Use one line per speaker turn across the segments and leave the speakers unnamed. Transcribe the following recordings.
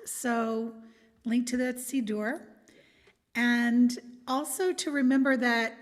So link to that Siddur. And also to remember that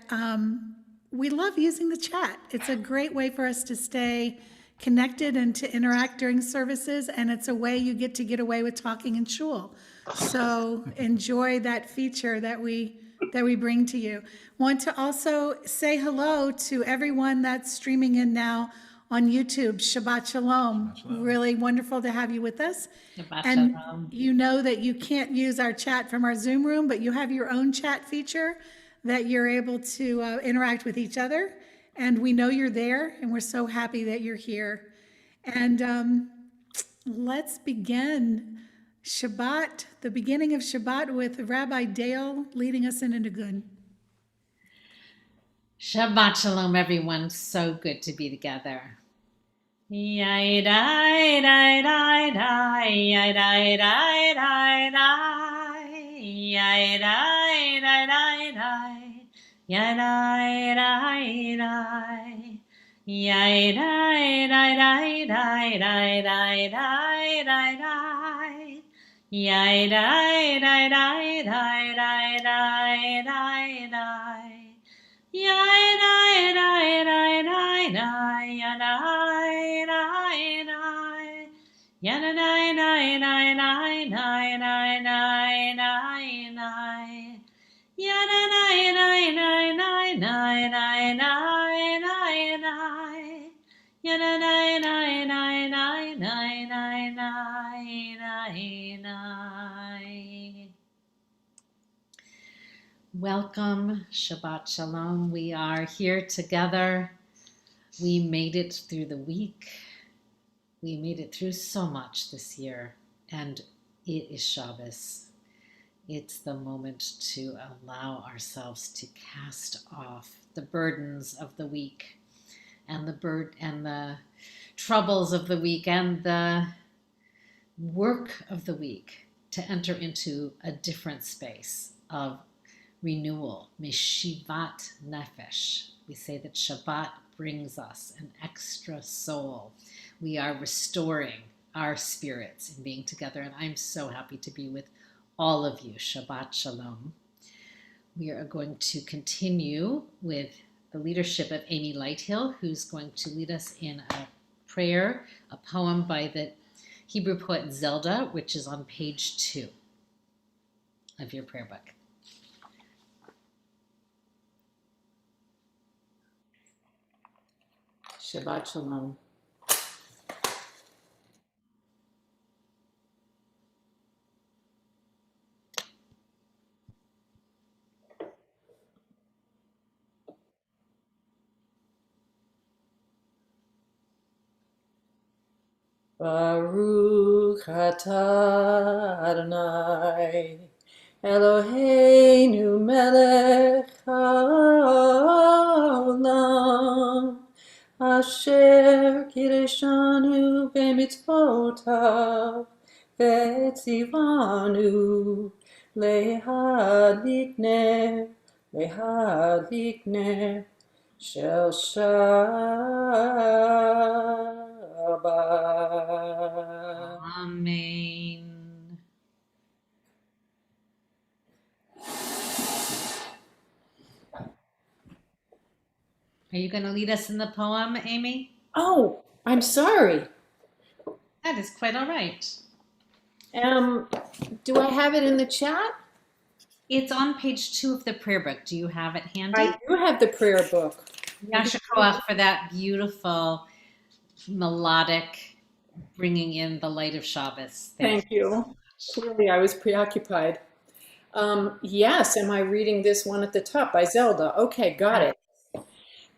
we love using the chat. It's a great way for us to stay connected and to interact during services, and it's a way you get to get away with talking in shul. So enjoy that feature that we bring to you. Want to also say hello to everyone that's streaming in now on YouTube. Shabbat Shalom. Really wonderful to have you with us.
Shabbat
And
Shalom.
you know that you can't use our chat from our Zoom room, but you have your own chat feature that you're able to interact with each other. And we know you're there, and we're so happy that you're here. And let's begin Shabbat, the beginning of Shabbat, with Rabbi Dale leading us in a nigun.
Shabbat Shalom, everyone. So good to be together. Welcome, Shabbat Shalom. We are here together. We made it through the week. We made it through so much this year, and it is Shabbos. It's the moment to allow ourselves to cast off the burdens of the week and the troubles of the week and the work of the week, to enter into a different space of renewal, Meshivat Nefesh. We say that Shabbat brings us an extra soul. We are restoring our spirits in being together, and I'm so happy to be with all of you. Shabbat Shalom. We are going to continue with the leadership of Amy Lighthill, who's going to lead us in a prayer, a poem by the Hebrew poet Zelda, which is on page 2 of your prayer book.
Shabbat Shalom. Baruch atah Adonai Eloheinu melech haolam asher kireshanu b'mitzvotav v'tzivanu lehadlik ner shel Shabbat.
Amen. Are you going to lead us in the poem, Amy?
Oh, I'm sorry.
That is quite all right.
Do I have it in the chat?
It's on page 2 of the prayer book. Do you have it handy?
I do have the prayer book.
Yasher Koach for that beautiful melodic bringing in the light of Shabbos.
Thank you. Clearly, I was preoccupied. Yes, am I reading this one at the top by Zelda? Okay, got it.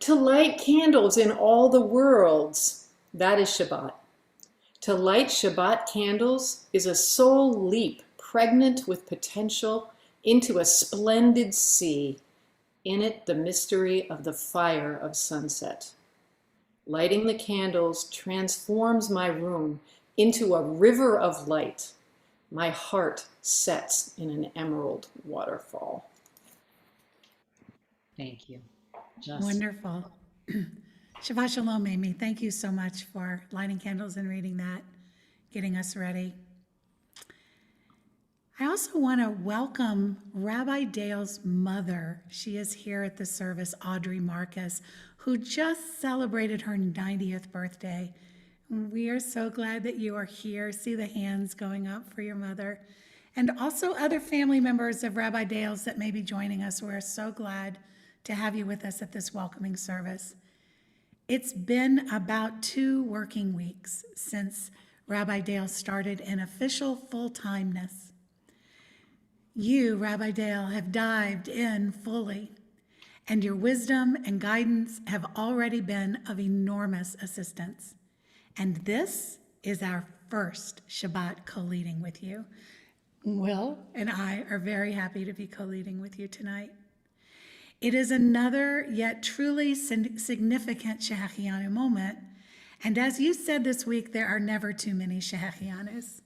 To light candles in all the worlds, that is Shabbat. To light Shabbat candles is a soul leap, pregnant with potential, into a splendid sea. In it, the mystery of the fire of sunset. Lighting the candles transforms my room into a river of light. My heart sets in an emerald waterfall.
Thank you.
Wonderful. Shabbat Shalom, Amy. Thank you so much for lighting candles and reading that, getting us ready. also want to welcome Rabbi Dale's mother. She is here at the service, Audrey Marcus, who just celebrated her 90th birthday. We are so glad that you are here. See the hands going up for your mother. And also other family members of Rabbi Dale's that may be joining us. We're so glad to have you with us at this welcoming service. It's been about 2 working weeks since Rabbi Dale started in official full-timeness. You, Rabbi Dale, have dived in fully, and your wisdom and guidance have already been of enormous assistance. And this is our first Shabbat co-leading with you. Will and I are very happy to be co-leading with you tonight. It is another yet truly significant Shakhianu moment. And as you said this week, there are never too many Shakhianus.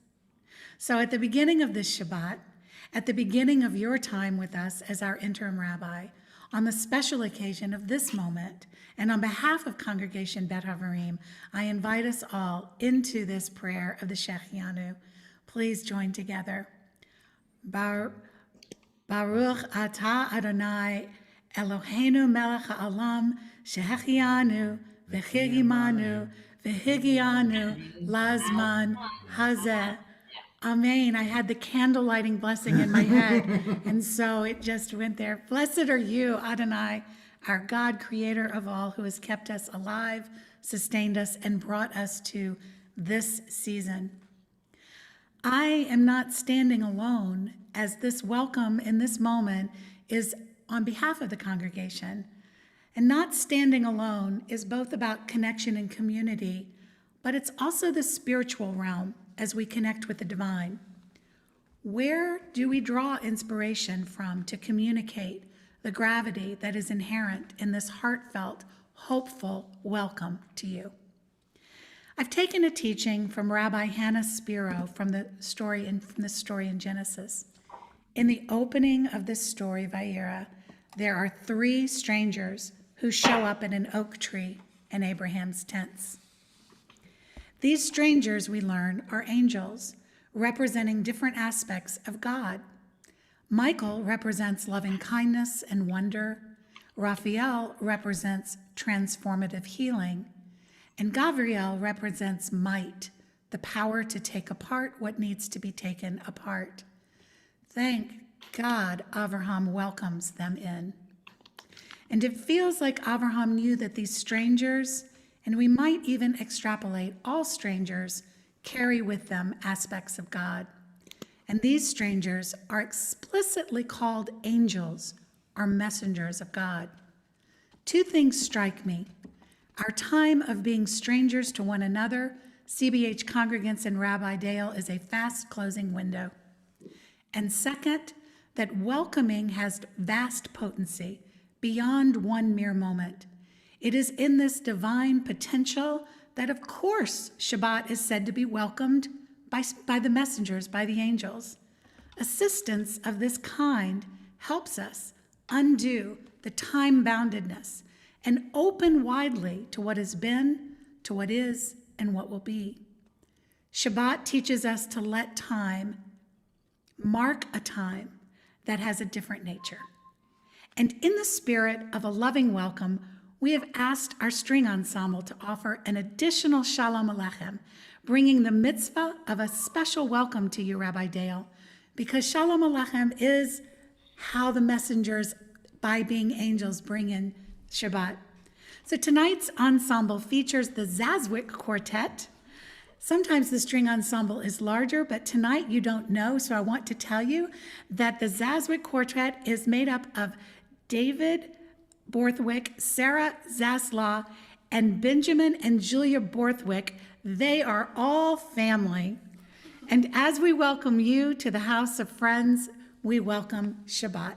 So at the beginning of this Shabbat, at the beginning of your time with us as our interim rabbi, on the special occasion of this moment, and on behalf of Congregation Bet Havarim, I invite us all into this prayer of the Shakhianu. Please join together. Baruch atah Adonai Eloheinu melech ha'olam shehachianu v'chigimanu v'higianu lazman hazeh. Amen. I had the candlelighting blessing in my head, and so it just went there. Blessed are you, Adonai, our God, creator of all, who has kept us alive, sustained us, and brought us to this season. I am not standing alone, as this welcome in this moment is on behalf of the congregation. And not standing alone is both about connection and community, but it's also the spiritual realm as we connect with the divine. Where do we draw inspiration from to communicate the gravity that is inherent in this heartfelt, hopeful welcome to you? I've taken a teaching from Rabbi Hannah Spiro from the story in Genesis. In the opening of this story, Vayera, there are 3 strangers who show up at an oak tree in Abraham's tents. These strangers, we learn, are angels, representing different aspects of God. Michael represents loving kindness and wonder. Raphael represents transformative healing. And Gabriel represents might, the power to take apart what needs to be taken apart. Thank God Abraham welcomes them in. And it feels like Abraham knew that these strangers, and we might even extrapolate all strangers, carry with them aspects of God. And these strangers are explicitly called angels, or messengers of God. 2 things strike me. Our time of being strangers to one another, CBH congregants and Rabbi Dale, is a fast closing window. And second, that welcoming has vast potency beyond one mere moment. It is in this divine potential that, of course, Shabbat is said to be welcomed by the messengers, by the angels. Assistance of this kind helps us undo the time-boundedness and open widely to what has been, to what is, and what will be. Shabbat teaches us to let time mark a time that has a different nature. And in the spirit of a loving welcome, we have asked our string ensemble to offer an additional Shalom Aleichem, bringing the mitzvah of a special welcome to you, Rabbi Dale, because Shalom Aleichem is how the messengers, by being angels, bring in Shabbat. So tonight's ensemble features the Zazwick Quartet. Sometimes the string ensemble is larger, but tonight you don't know, so I want to tell you that the Zazwick Quartet is made up of David Borthwick, Sarah Zaslaw, and Benjamin and Julia Borthwick. They are all family. And as we welcome you to the house of friends, we welcome Shabbat.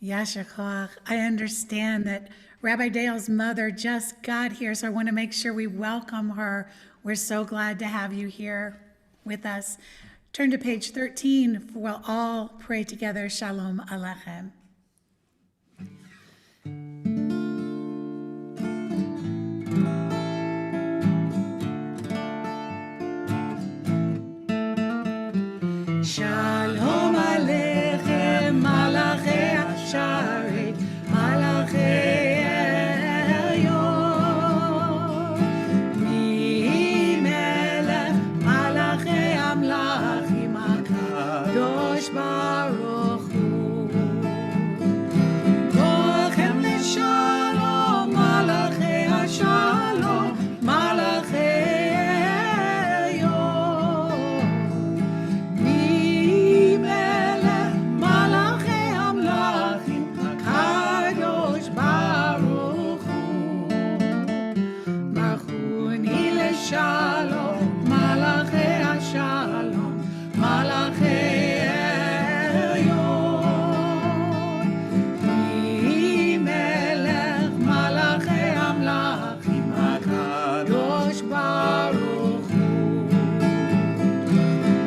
Yasher koach. I understand that Rabbi Dale's mother just got here, so I want to make sure we welcome her. We're so glad to have you here with us. Turn to page 13. We'll all pray together. Shalom Aleichem. Shalom Aleichem, Malachei Asharet, Malachei Elyon. Mi melech, Malachei Amlachim, HaKadosh Baruch Hu. Kochem l'shalom, Malachei Hashalom, Malachei Shalom, Malachei Shalom, Malachei Elyon. Mi melech Malachei Amlachim, HaKadosh Baruch Hu.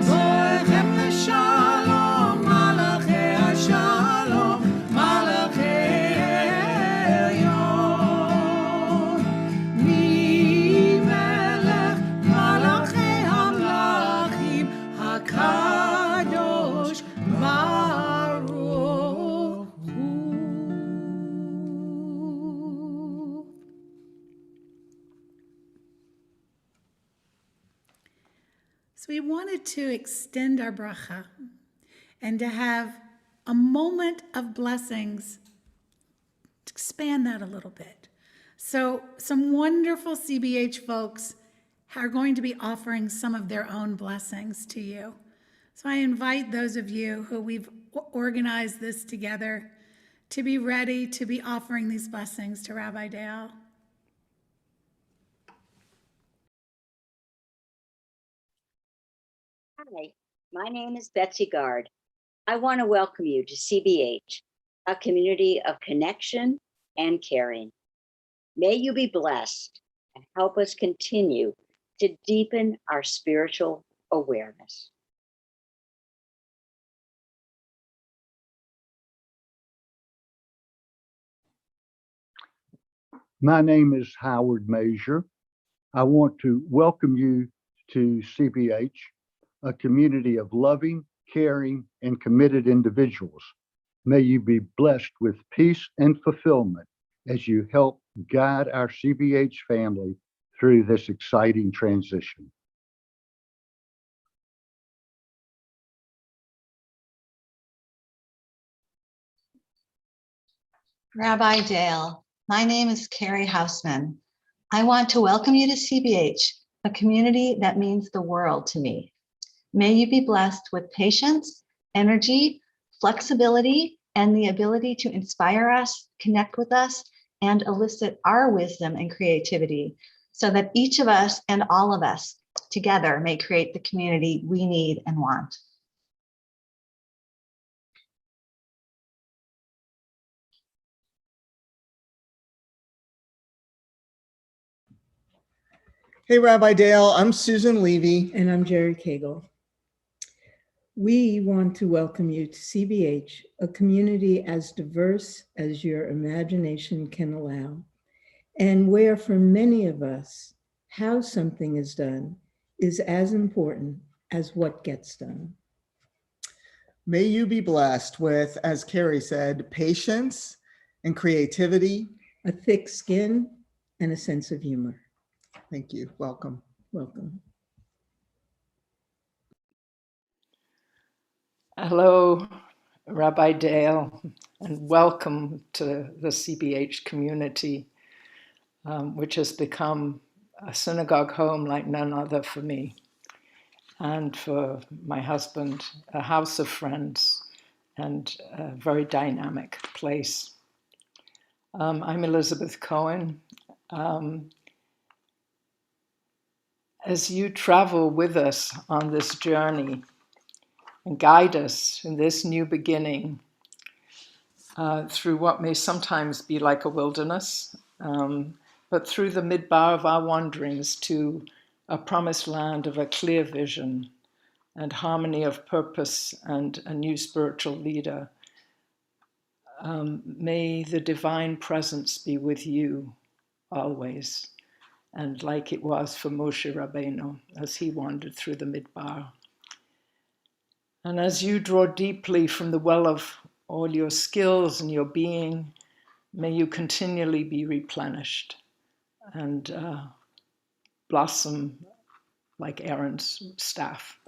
Kochem l'shalom, Malachei Shalom, Malachei Elyon. Mi Kadosh Baruch Hu. So we wanted to extend our bracha and to have a moment of blessings, to expand that a little bit. So some wonderful CBH folks are going to be offering some of their own blessings to you. So I invite those of you who we've organized this together to be ready to be offering these blessings to Rabbi Dale.
Hi, my name is Betsy Gard. I want to welcome you to CBH, a community of connection and caring. May you be blessed and help us continue to deepen our spiritual awareness.
My name is Howard Major. I want to welcome you to CBH, a community of loving, caring, and committed individuals. May you be blessed with peace and fulfillment as you help guide our CBH family through this exciting transition.
Rabbi Dale, my name is Carrie Hausman. I want to welcome you to CBH, a community that means the world to me. May you be blessed with patience, energy, flexibility, and the ability to inspire us, connect with us, and elicit our wisdom and creativity so that each of us and all of us together may create the community we need and want.
Hey, Rabbi Dale, I'm Susan Levy.
And I'm Jerry Cagle. We want to welcome you to CBH, a community as diverse as your imagination can allow, and where for many of us, how something is done is as important as what gets done.
May you be blessed with, as Carrie said, patience and creativity.
A thick skin and a sense of humor.
Thank you. Welcome.
Welcome.
Hello, Rabbi Dale, and welcome to the CBH community, which has become a synagogue home like none other for me, and for my husband, a house of friends, and a very dynamic place. I'm Elizabeth Cohen. As you travel with us on this journey and guide us in this new beginning, through what may sometimes be like a wilderness, but through the midbar of our wanderings to a promised land of a clear vision and harmony of purpose and a new spiritual leader. May the divine presence be with you always, and like it was for Moshe Rabbeinu as he wandered through the midbar. And as you draw deeply from the well of all your skills and your being, may you continually be replenished and blossom like Aaron's staff.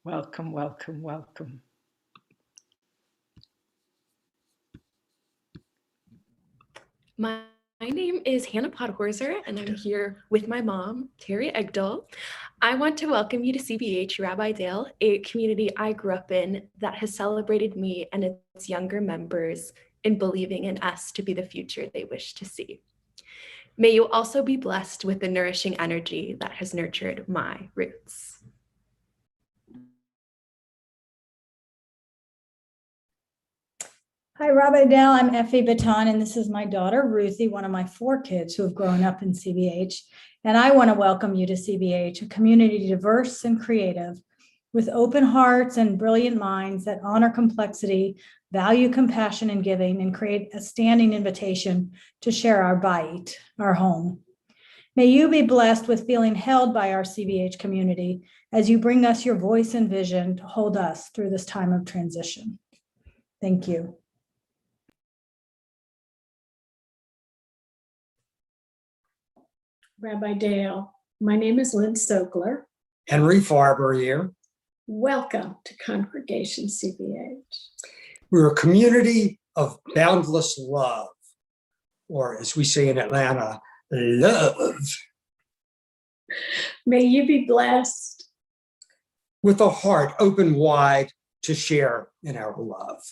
Welcome, welcome, welcome.
My name is Hannah Podhorzer, and I'm here with my mom, Terry Egdahl. I want to welcome you to CBH Rabbi Dale, a community I grew up in that has celebrated me and its younger members in believing in us to be the future they wish to see. May you also be blessed with the nourishing energy that has nurtured my roots.
Hi, Rabbi Dale. I'm Effie Baton, and this is my daughter, Ruthie, one of my 4 kids who have grown up in CBH. And I want to welcome you to CBH, a community diverse and creative, with open hearts and brilliant minds that honor complexity, value compassion and giving, and create a standing invitation to share our bite, our home. May you be blessed with feeling held by our CBH community as you bring us your voice and vision to hold us through this time of transition. Thank you.
Rabbi Dale, my name is Lynn Sokler.
Henry Farber here.
Welcome to Congregation CBH.
We're a community of boundless love, or as we say in Atlanta, love.
May you be blessed
with a heart open wide to share in our love.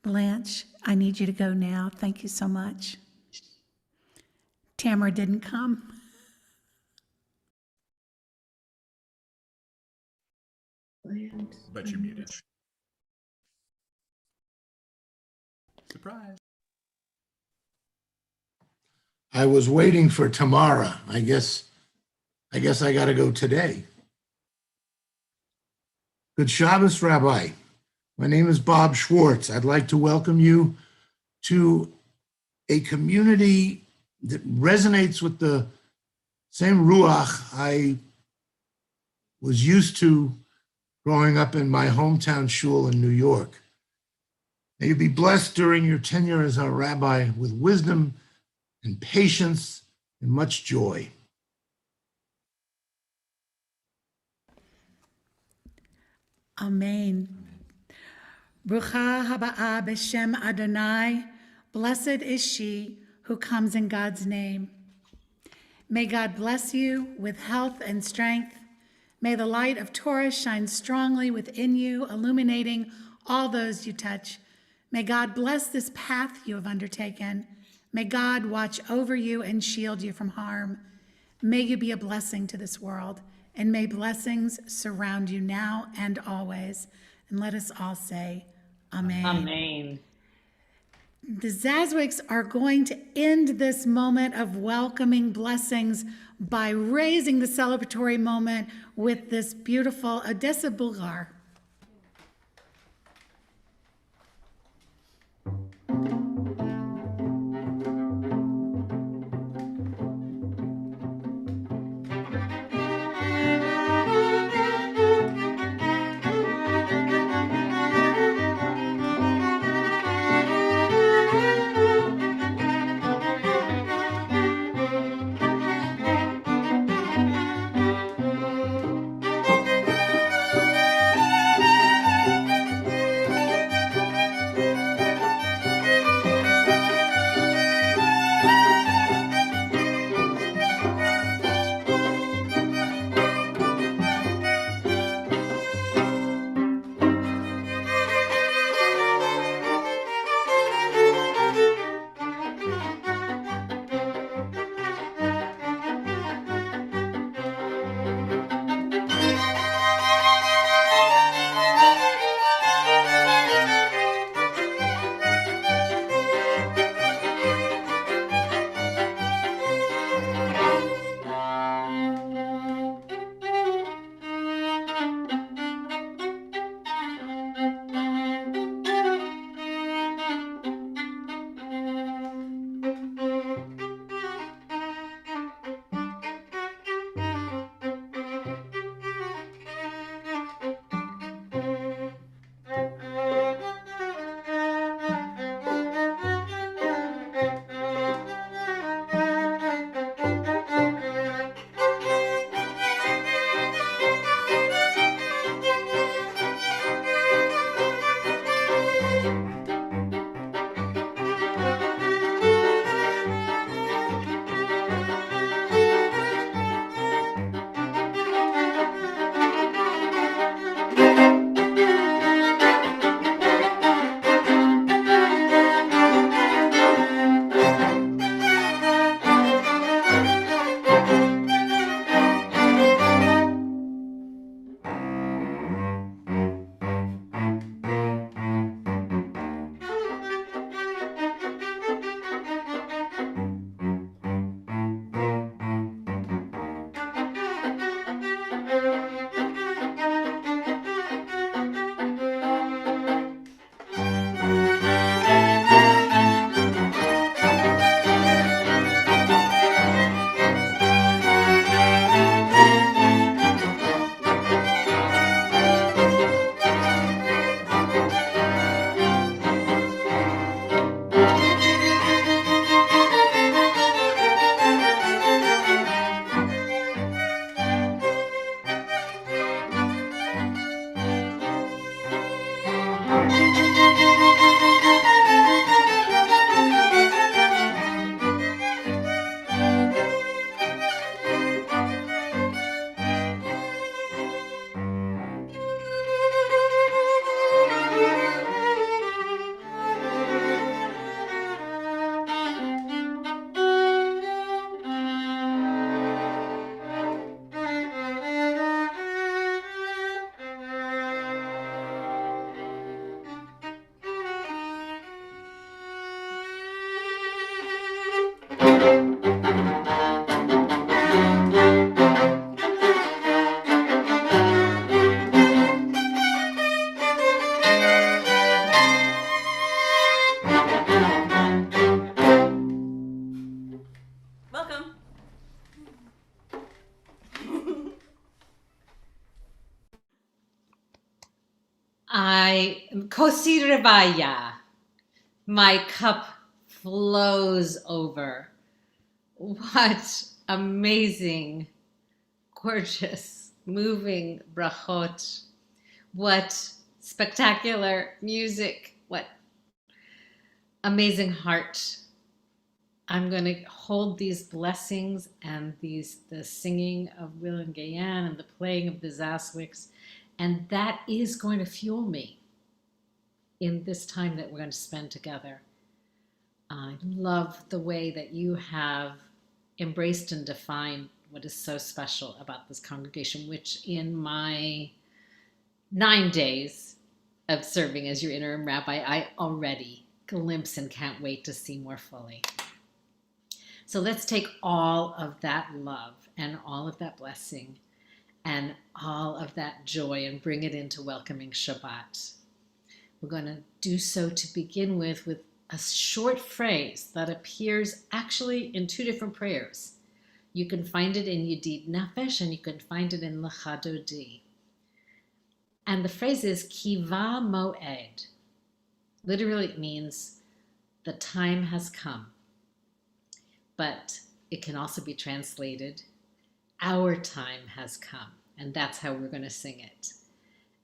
Blanche, I need you to go now. Thank you so much. Tamara didn't come.
But you're muted. Surprise.
I was waiting for Tamara. I guess I got to go today. Good Shabbos, Rabbi. My name is Bob Schwartz. I'd like to welcome you to a community that resonates with the same ruach I was used to growing up in my hometown shul in New York. May you be blessed during your tenure as our rabbi with wisdom and patience and much joy.
Amen. Brucha haba'a b'shem Adonai. Blessed is she who comes in God's name. May God bless you with health and strength. May the light of Torah shine strongly within you, illuminating all those you touch. May God bless this path you have undertaken. May God watch over you and shield you from harm. May you be a blessing to this world, and may blessings surround you now and always. And let us all say, Amen.
Amen.
The Zazwicks are going to end this moment of welcoming blessings by raising the celebratory moment with this beautiful Odessa Bulgar.
I am kosi revaya. My cup flows over. What amazing, gorgeous, moving brachot. What spectacular music. What amazing heart. I'm going to hold these blessings and the singing of Will and Gayan and the playing of the Zazwicks, and that is going to fuel me in this time that we're going to spend together. I love the way that you have embraced and defined what is so special about this congregation, which in my 9 days of serving as your interim rabbi, I already glimpse and can't wait to see more fully. So let's take all of that love and all of that blessing and all of that joy and bring it into welcoming Shabbat. We're going to do so to begin with a short phrase that appears actually in 2 different prayers. You can find it in Yedid Nefesh and you can find it in Lecha Dodi. And the phrase is Kiva Moed. Literally it means the time has come. But it can also be translated, our time has come. And that's how we're going to sing it.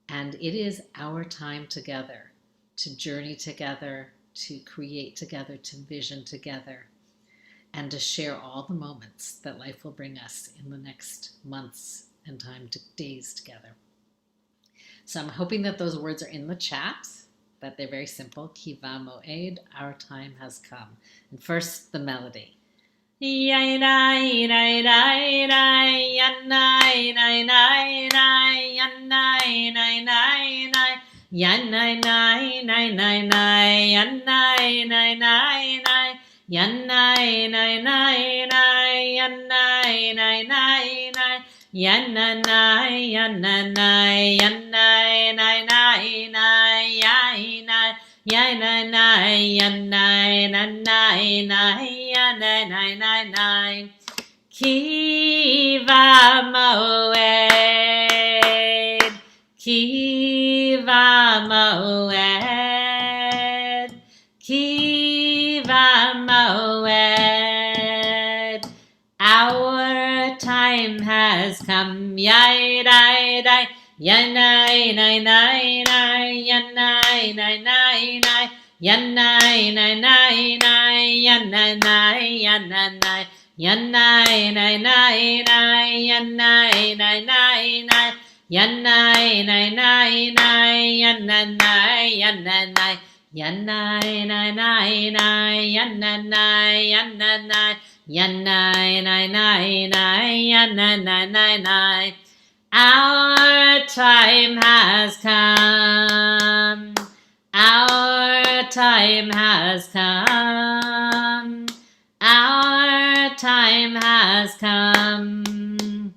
And it is our time together, to journey together, to create together, to vision together, and to share all the moments that life will bring us in the next months and days together. So I'm hoping that those words are in the chat, that they're very simple. Kiva Moed, our time has come. And first, the melody. Kiva Moed, Kiva Moed, Kiva Moed. Our time has come, yai dai dai, yanai nai nai nai, yanai nai nai nai, yanai nai nai nai, yanai nai yanai nai. Yanai nai nai nai, yanai nai nai nai, yanai nai nai nai, yanai nai yanai nai, yanai nai nai nai, yanai nai yanai nai, yanai nai nai nai, yanai nai nai nai. Our time has come. Our time has come. Our time has come.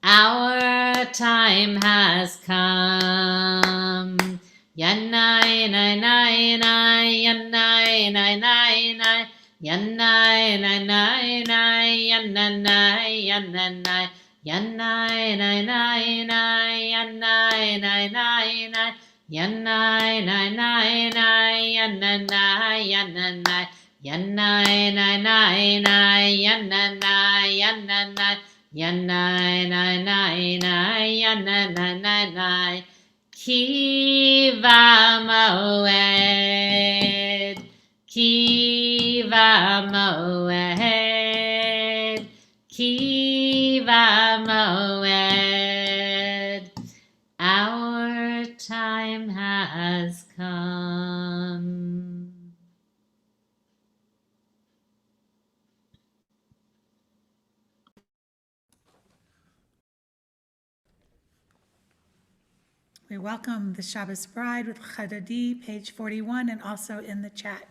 Our time has come. Yanai nai nai nai, yanai nai nai nai, yanai nai nai nai, yanai nai yanai nai, yanai nai nai nai, yanai nai nai nai, yanai nai nai nai, yanai nai yanai nai. Yanai nai nai nai, yanai nai yanai nai, yanai nai nai nai, yanai nai nai nai. Kiva Moed, Kiva Moed, Kiva Moed. Our time has come.
We welcome the Shabbos Bride with Chadadi, page 41, and also in the chat.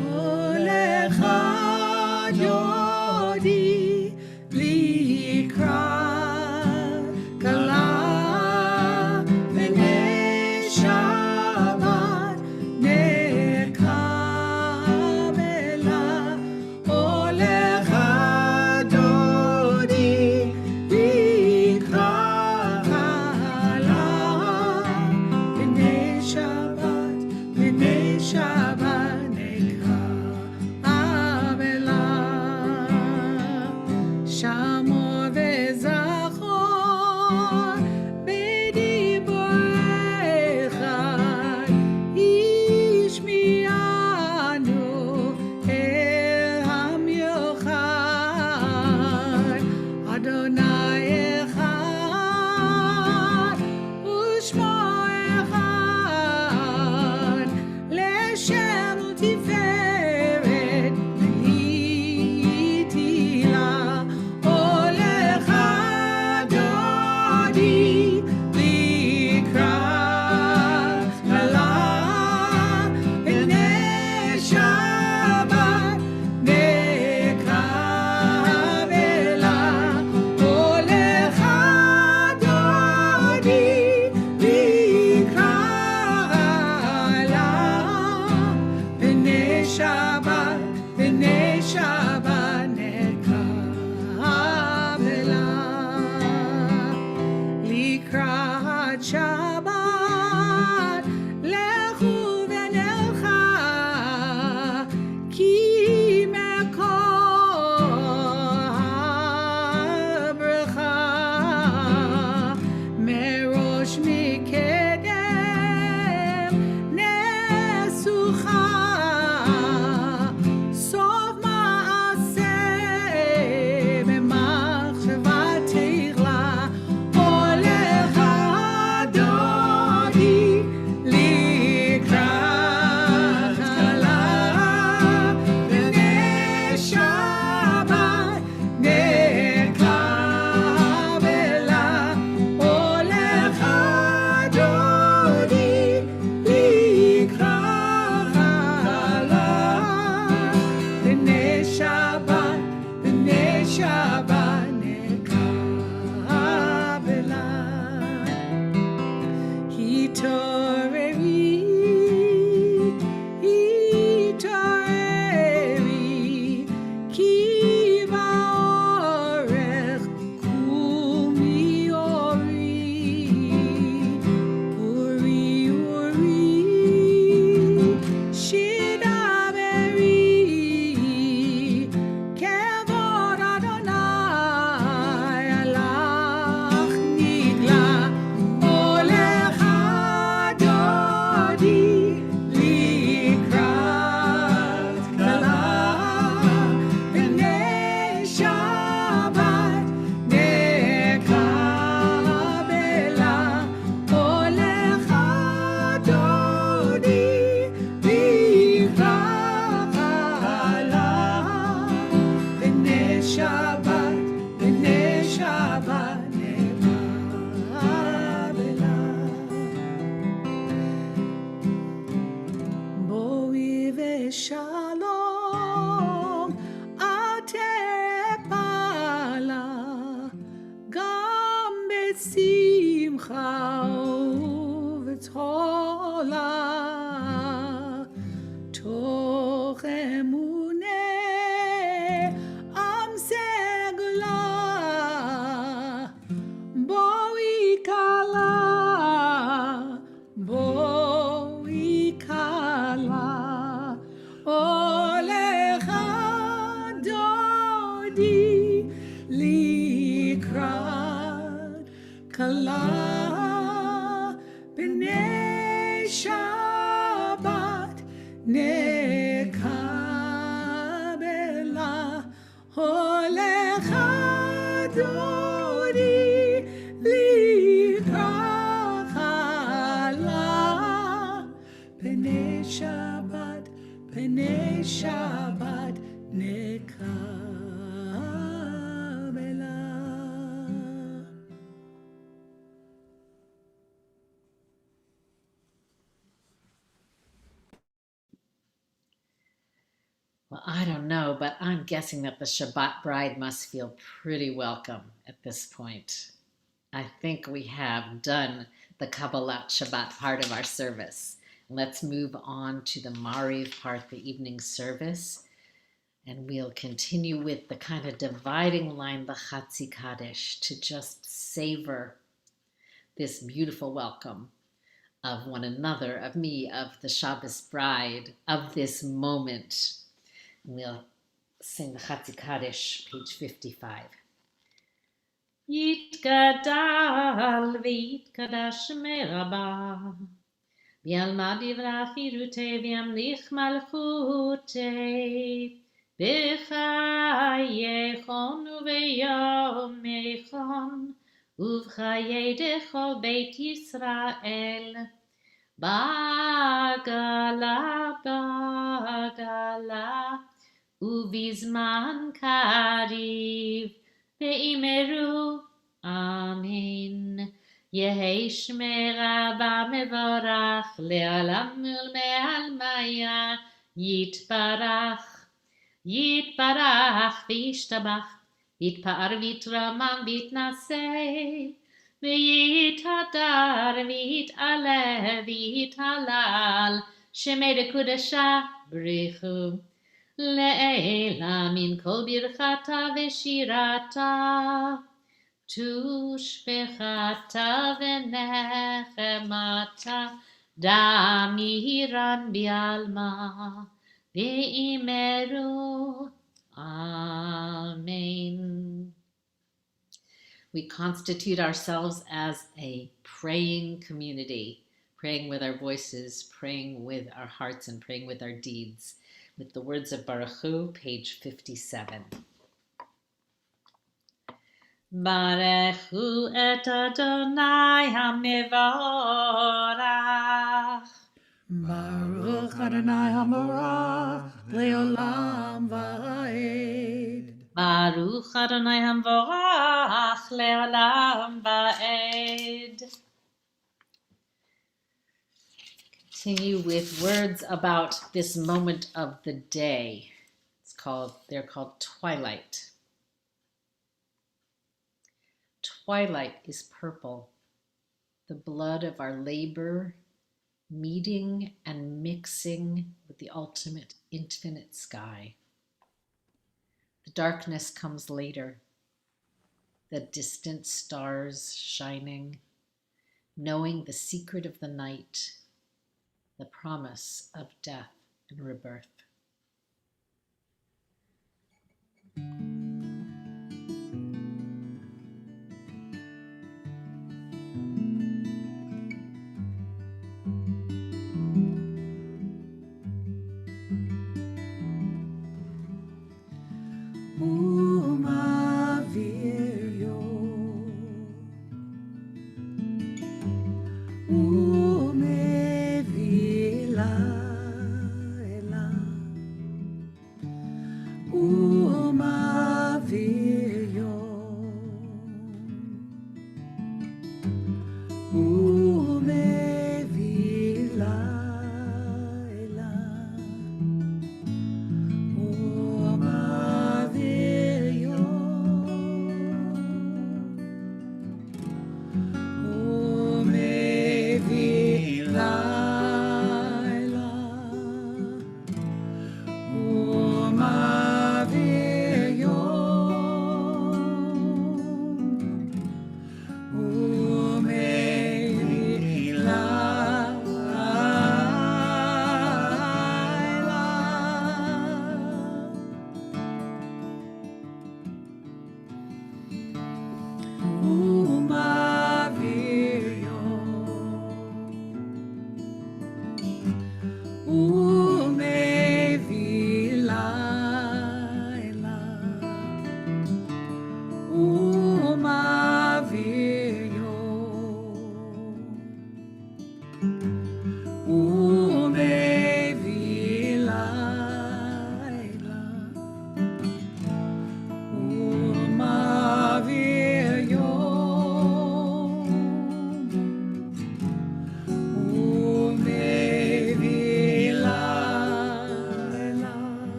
Ole
shalom atepala gam besimcha uv'tzola toch emuneh am segula boi kala olecha dodi likrat kala b'nei Shabbat nekabela olecha dodi likrat kala b'nei Shabbat nekabela.
Well, I don't know, but I'm guessing that the Shabbat bride must feel pretty welcome at this point. I think we have done the Kabbalat Shabbat part of our service. Let's move on to the Mariv part, the evening service. And we'll continue with the kind of dividing line, the Chatzi Kaddish, to just savor this beautiful welcome of one another, of me, of the Shabbos bride, of this moment. And we'll sing the Chatzi Kaddish, page 55. Yitgadal v'yitgadash merabah V'yalma divrach yirutei v'yamlich malchutei B'chayechon u'v'yomechon Uv'chayei dechol beit Yisrael Bagala Uvizman kariv Ve'imeru Amin Yehei Shmei Mevorach Le'olam Ulme'almaya Yitbarach V'yishtabach Yitpa'ar v'yitramam v'yitnaseh V'yitadar v'yit'aleh v'yithalal Shemei Dekudesha Brichu Le'ela min kol birchata v'shirata Tushbechata v'nechemata Damiran bi'alma V'imeru Amen. We constitute ourselves as a praying community, praying with our voices, praying with our hearts, and praying with our deeds. With the words of Baruch Hu, page 57. Baruch Hu et Adonai HaMevorach.
Baruch Adonai HaMorach leolam va'ed.
Baruch Adonai HaMevorach leolam va'ed. Continue with words about this moment of the day. They're called twilight. Twilight is purple, the blood of our labor, meeting and mixing with the ultimate infinite sky. The darkness comes later, the distant stars shining, knowing the secret of the night, the promise of death and rebirth.
Uma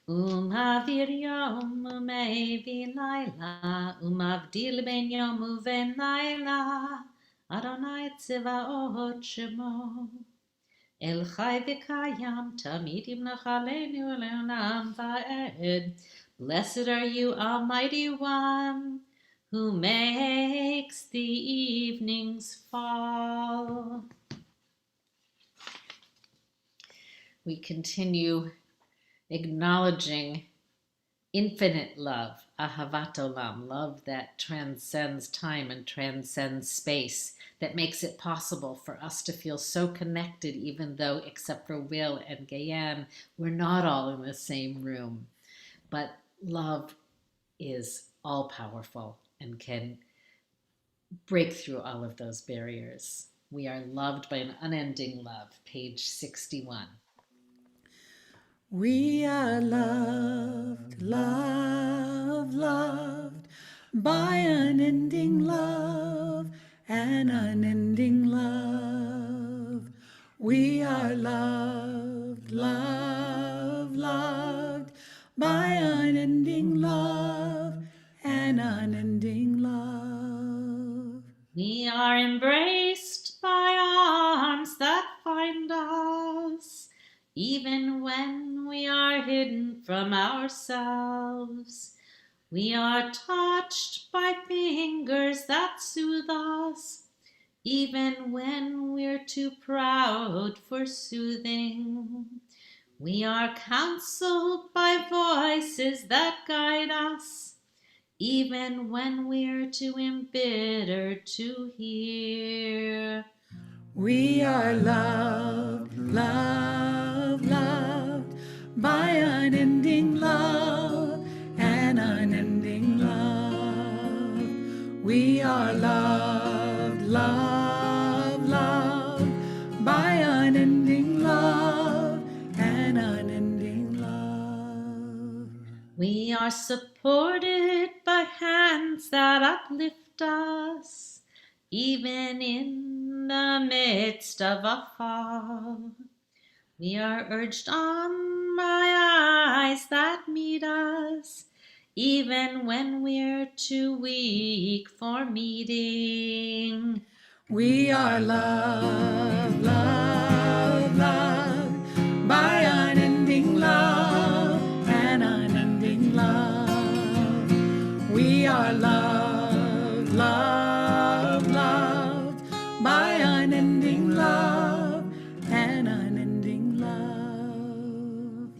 Umavir yom umevi laila, umavdil ben yom uven laila, Adonai tzivaot shemo. El chai v'kayam tamid imnachalenu le'olam va'ed. Blessed are you, Almighty One, who makes the evenings fall. We continue acknowledging infinite love, ahavat olam, love that transcends time and transcends space, that makes it possible for us to feel so connected, even though, except for Will and Gayan, we're not all in the same room. But love is all powerful and can break through all of those barriers. We are loved by an unending love, page 61.
We are loved, loved, loved by unending love, an unending love. We are loved, loved, loved by unending love, an unending love.
We are embraced by arms that find us, even when we are hidden from ourselves. We are touched by fingers that soothe us, even when we're too proud for soothing. We are counseled by voices that guide us, even when we're too embittered to hear.
We are loved, loved, loved by unending love, an unending love. We are loved, loved, loved by unending love, an unending love.
We are supported by hands that uplift us, even in the midst of a fall. We are urged on by eyes that meet us, even when we're too weak for meeting.
We are loved, loved, loved by unending love, an unending love. We are loved, loved, loved by unending love, an unending love.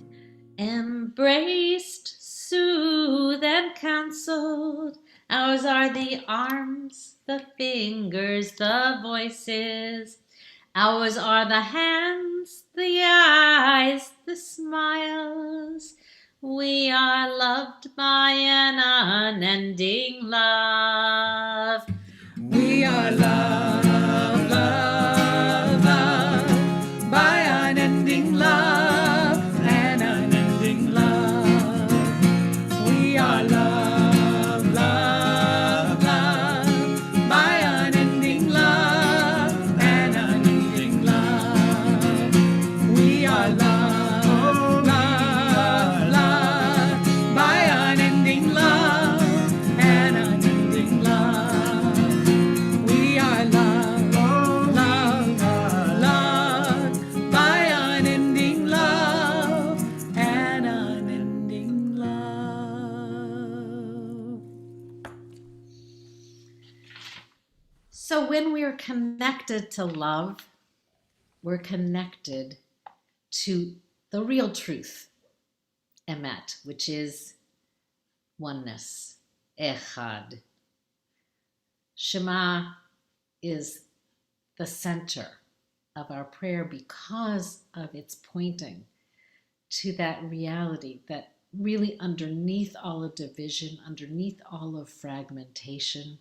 Embraced, soothed, and counseled, ours are the arms, the fingers, the voices. Ours are the hands, the eyes, the smiles. We are loved by an unending love.
We are loved, loved, loved by unending love, an unending love. We are loved, loved, loved by unending love, an unending love. We are loved, loved, loved by unending love, an unending love.
we're connected to love, we're connected to the real truth, emet, which is oneness, echad. Shema is the center of our prayer because of its pointing to that reality that really underneath all of division, underneath all of fragmentation,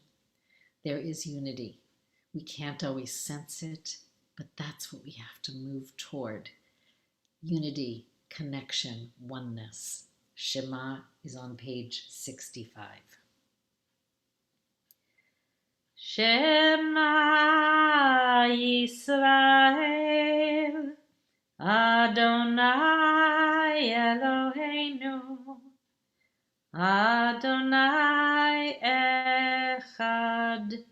there is unity. We can't always sense it, but that's what we have to move toward. Unity, connection, oneness. Shema is on page 65. Shema Yisrael, Adonai Eloheinu, Adonai Echad.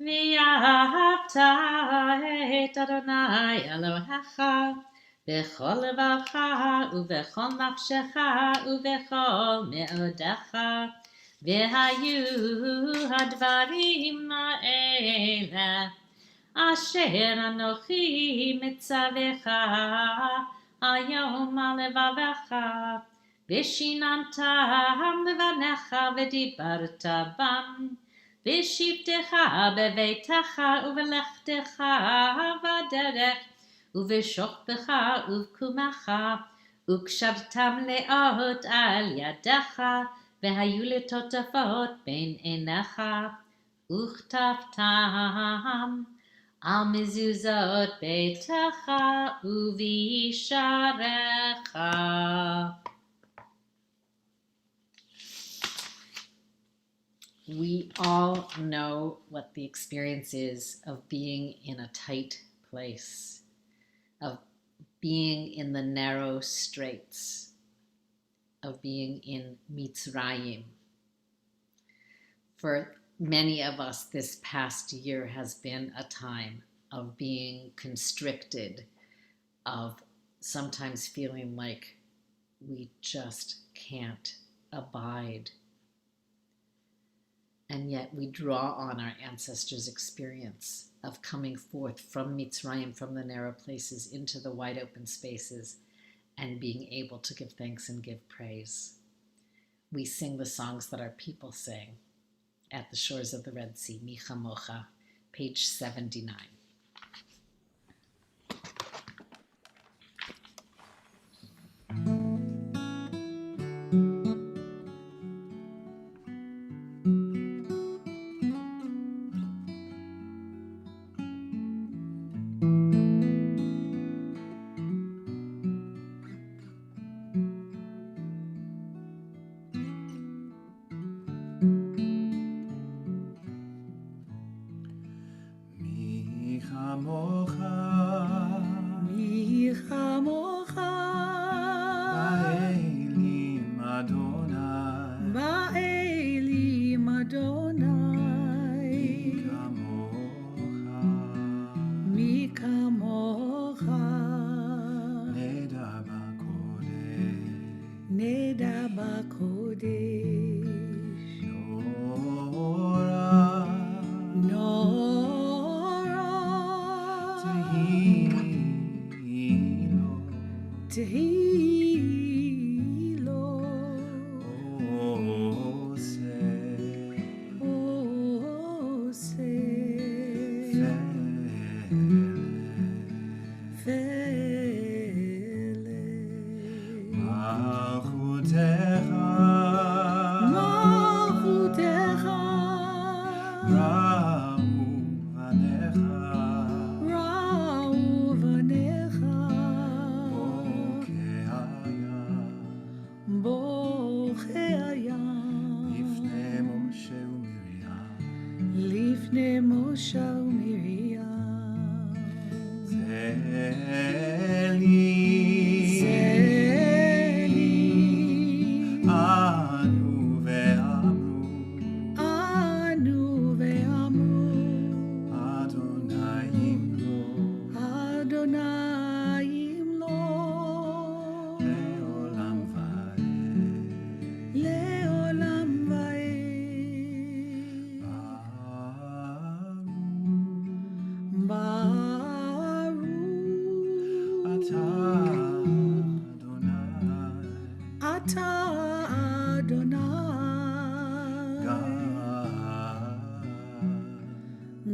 ואהבת את אדוני אלוהיך בכל לבבך ובכל נפשך ובכל מאודיך, והיו הדברים האלה אשר אנוכי מצווך היום על לבבך, ושיננתם לבניך ודיברת בם, בשבתך בביתך ובלכתך בדרך ובשוכבך ובקומך, וקשרתם לאות על ידך, והיו לטוטפות בין עיניך, וכתבתם על מזוזות ביתך ובישעריך. We all know what the experience is of being in a tight place, of being in the narrow straits, of being in Mitzrayim. For many of us, this past year has been a time of being constricted, of sometimes feeling like we just can't abide. And yet we draw on our ancestors' experience of coming forth from Mitzrayim, from the narrow places, into the wide open spaces, and being able to give thanks and give praise. We sing the songs that our people sang at the shores of the Red Sea, Mi Chamocha, page 79.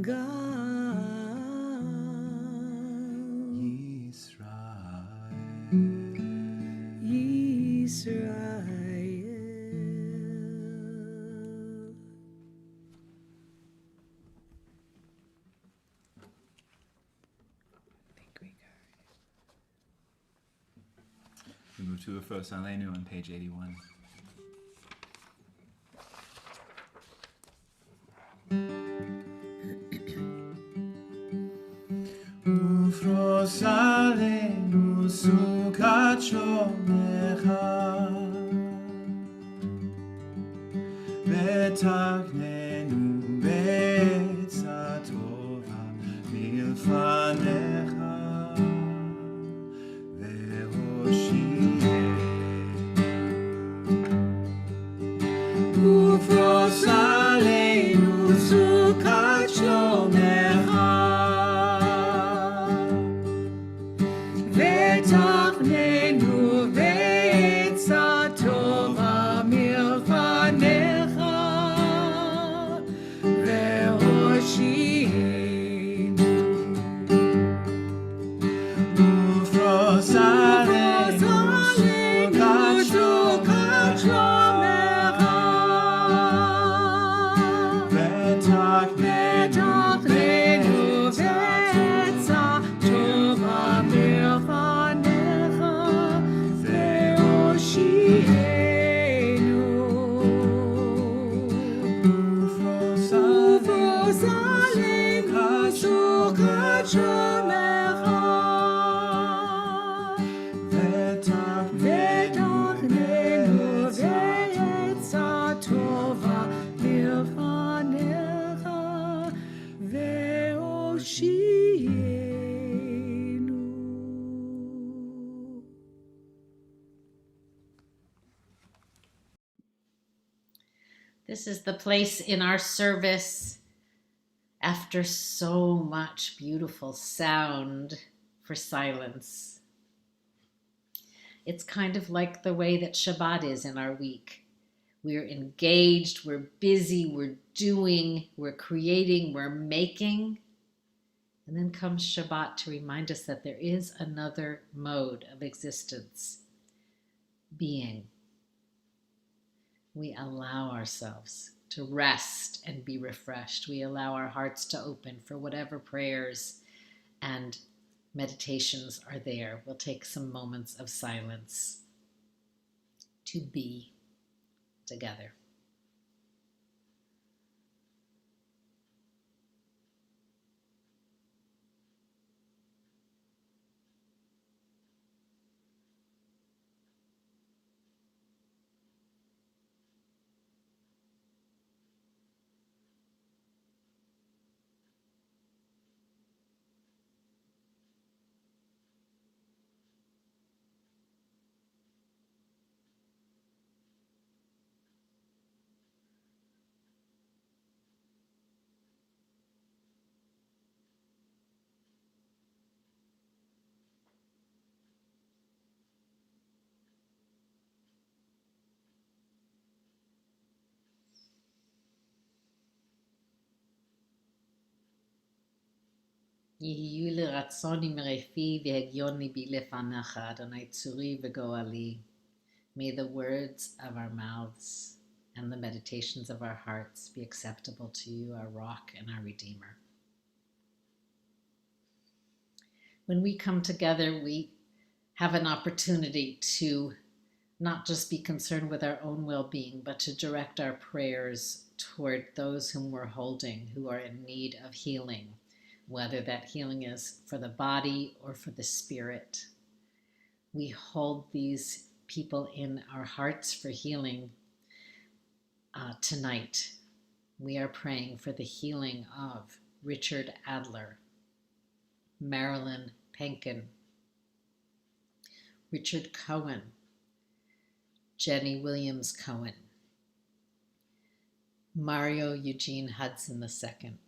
We move to Ufos Aleinu on page 81. Ufos Aleinu Sukat Shomecha V'taknenu B'etzah Tova Milfanecha Ufos Aleinu Sukat Shomecha V'taknenu B'etzah Tova Milfanecha V'hoshienu Ufos Aleinu Sukat Shomecha V'taknenu B'etzah Tova Milfanecha V'hoshienu Ufos Aleinu Sukat Shomecha V'taknenu B'etzah Tova Milfanecha V'hoshienu.
This is the place in our service after so much beautiful sound for silence. It's kind of like the way that Shabbat is in our week. We're engaged, we're busy, we're doing, we're creating, we're making. And then comes Shabbat to remind us that there is another mode of existence, being. We allow ourselves to rest and be refreshed. We allow our hearts to open for whatever prayers and meditations are there. We'll take some moments of silence to be together. יהיו לרצון מרפי והגיון ליבי לפניך, אדוני צורי וגואלי. May the words of our mouths and the meditations of our hearts be acceptable to you, our rock and our redeemer. When we come together, we have an opportunity to not just be concerned with our own well-being, but to direct our prayers toward those whom we're holding, who are in need of healing, whether that healing is for the body or for the spirit. We hold these people in our hearts for healing tonight. We are praying for the healing of Richard Adler, Marilyn Penkin, Richard Cohen, Jenny Williams Cohen, Mario Eugene Hudson II,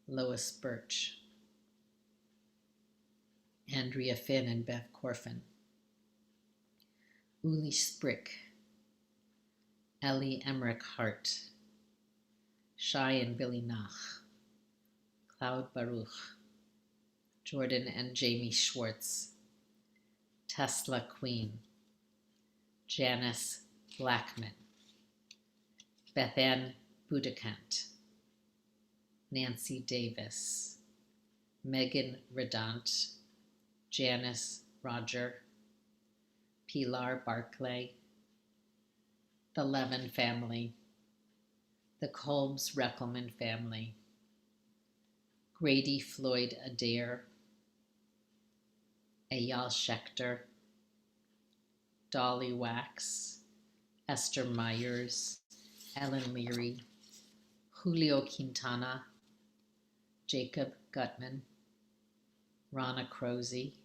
Lois Birch, Andrea Finn and Bev Corfin, Uli Sprick, Ellie Emmerich Hart, Shai and Billy Nach, Cloud Baruch, Jordan and Jamie Schwartz, Tesla Queen, Janice Blackman, Bethann Budakant, Nancy Davis, Megan Redant, Janice Roger, Pilar Barclay, the Levin family, the Kolbs Reckelman family, Grady Floyd Adair, Eyal Schechter, Dolly Wax, Esther Myers, Ellen Leary, Julio Quintana, Jacob Gutman, Ronna Crozy,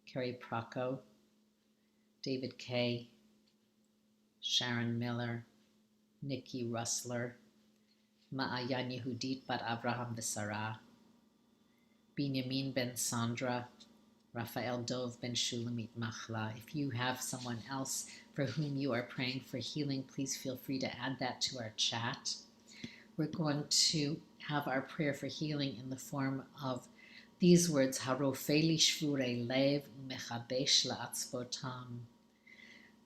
Carrie Procco, David Kay, Sharon Miller, Nikki Russler, Ma'ayan Yehudit Bat Avraham V'Sarah, Binyamin Ben Sandra, Raphael Dov Ben Shulamit Machla. If you have someone else for whom you are praying for healing, please feel free to add that to our chat. We're going to have our prayer for healing in the form of these words, Harofei li shvurei lev u'mechabesh la'atzvotam,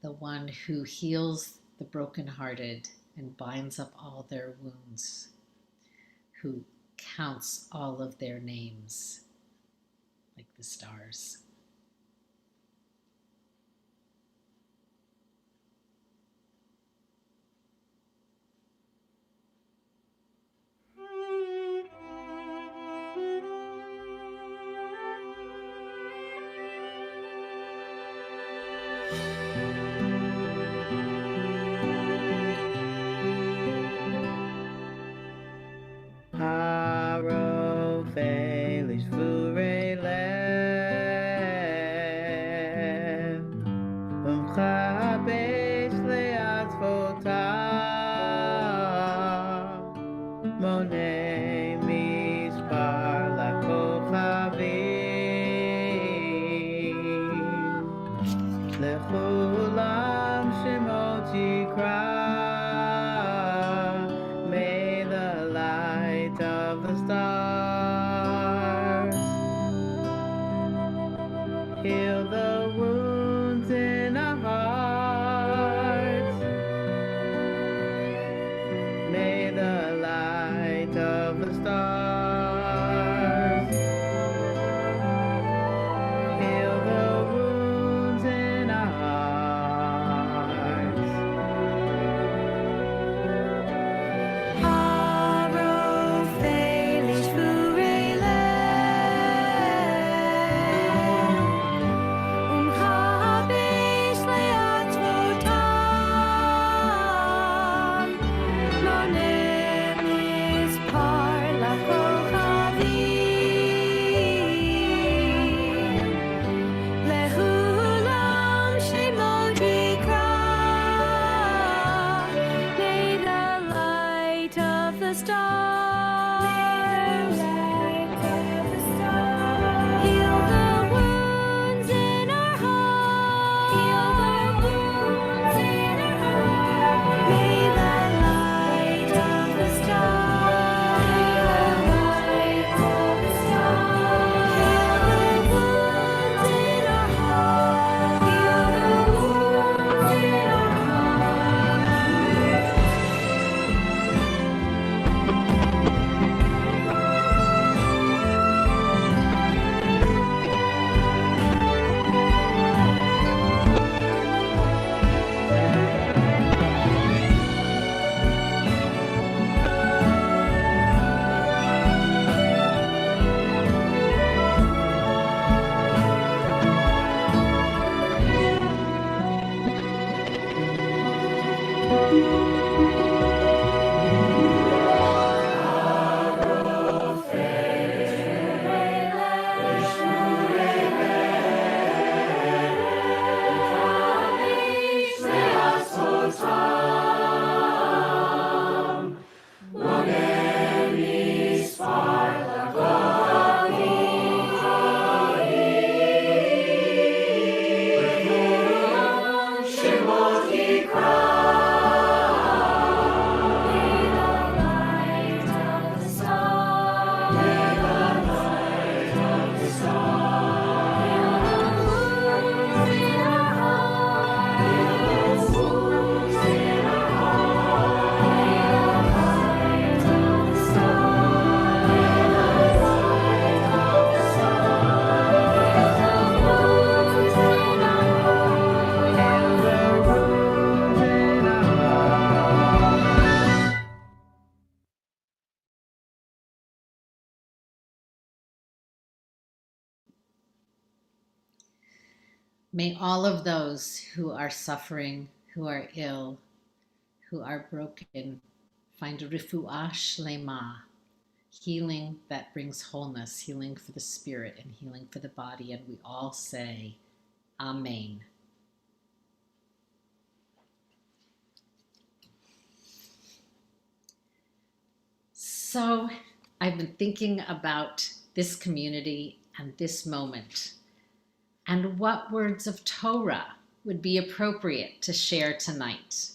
the one who heals the brokenhearted and binds up all their wounds, who counts all of their names like the stars.
Harofei li shvurei lev u'mechabesh le'atzvotav monei mispar lakochavim lechulam shemot yikra. May the light of the stars heal the wounds in our hearts. May the light of the stars heal the wounds in our hearts.
Harofei li shvurei lev u'mechabesh le'atzvotam monei mispar lakochavim
May all of those who are suffering, who are ill, who are broken, find a refuah shlema, healing that brings wholeness, healing for the spirit and healing for the body. And we all say, Amen. So I've been thinking about this community and this moment, and what words of Torah would be appropriate to share tonight.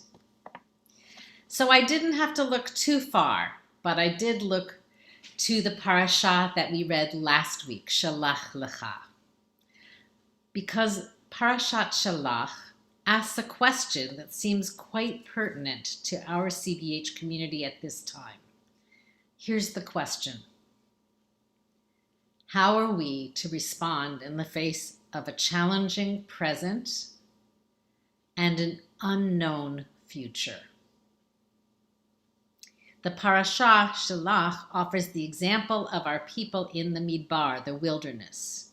So I didn't have to look too far, but I did look to the parasha that we read last week, Shalach Lecha. Because Parashat Shalach asks a question that seems quite pertinent to our CBH community at this time. Here's the question. How are we to respond in the face of a challenging present and an unknown future? The parasha Shalach offers the example of our people in the Midbar, the wilderness.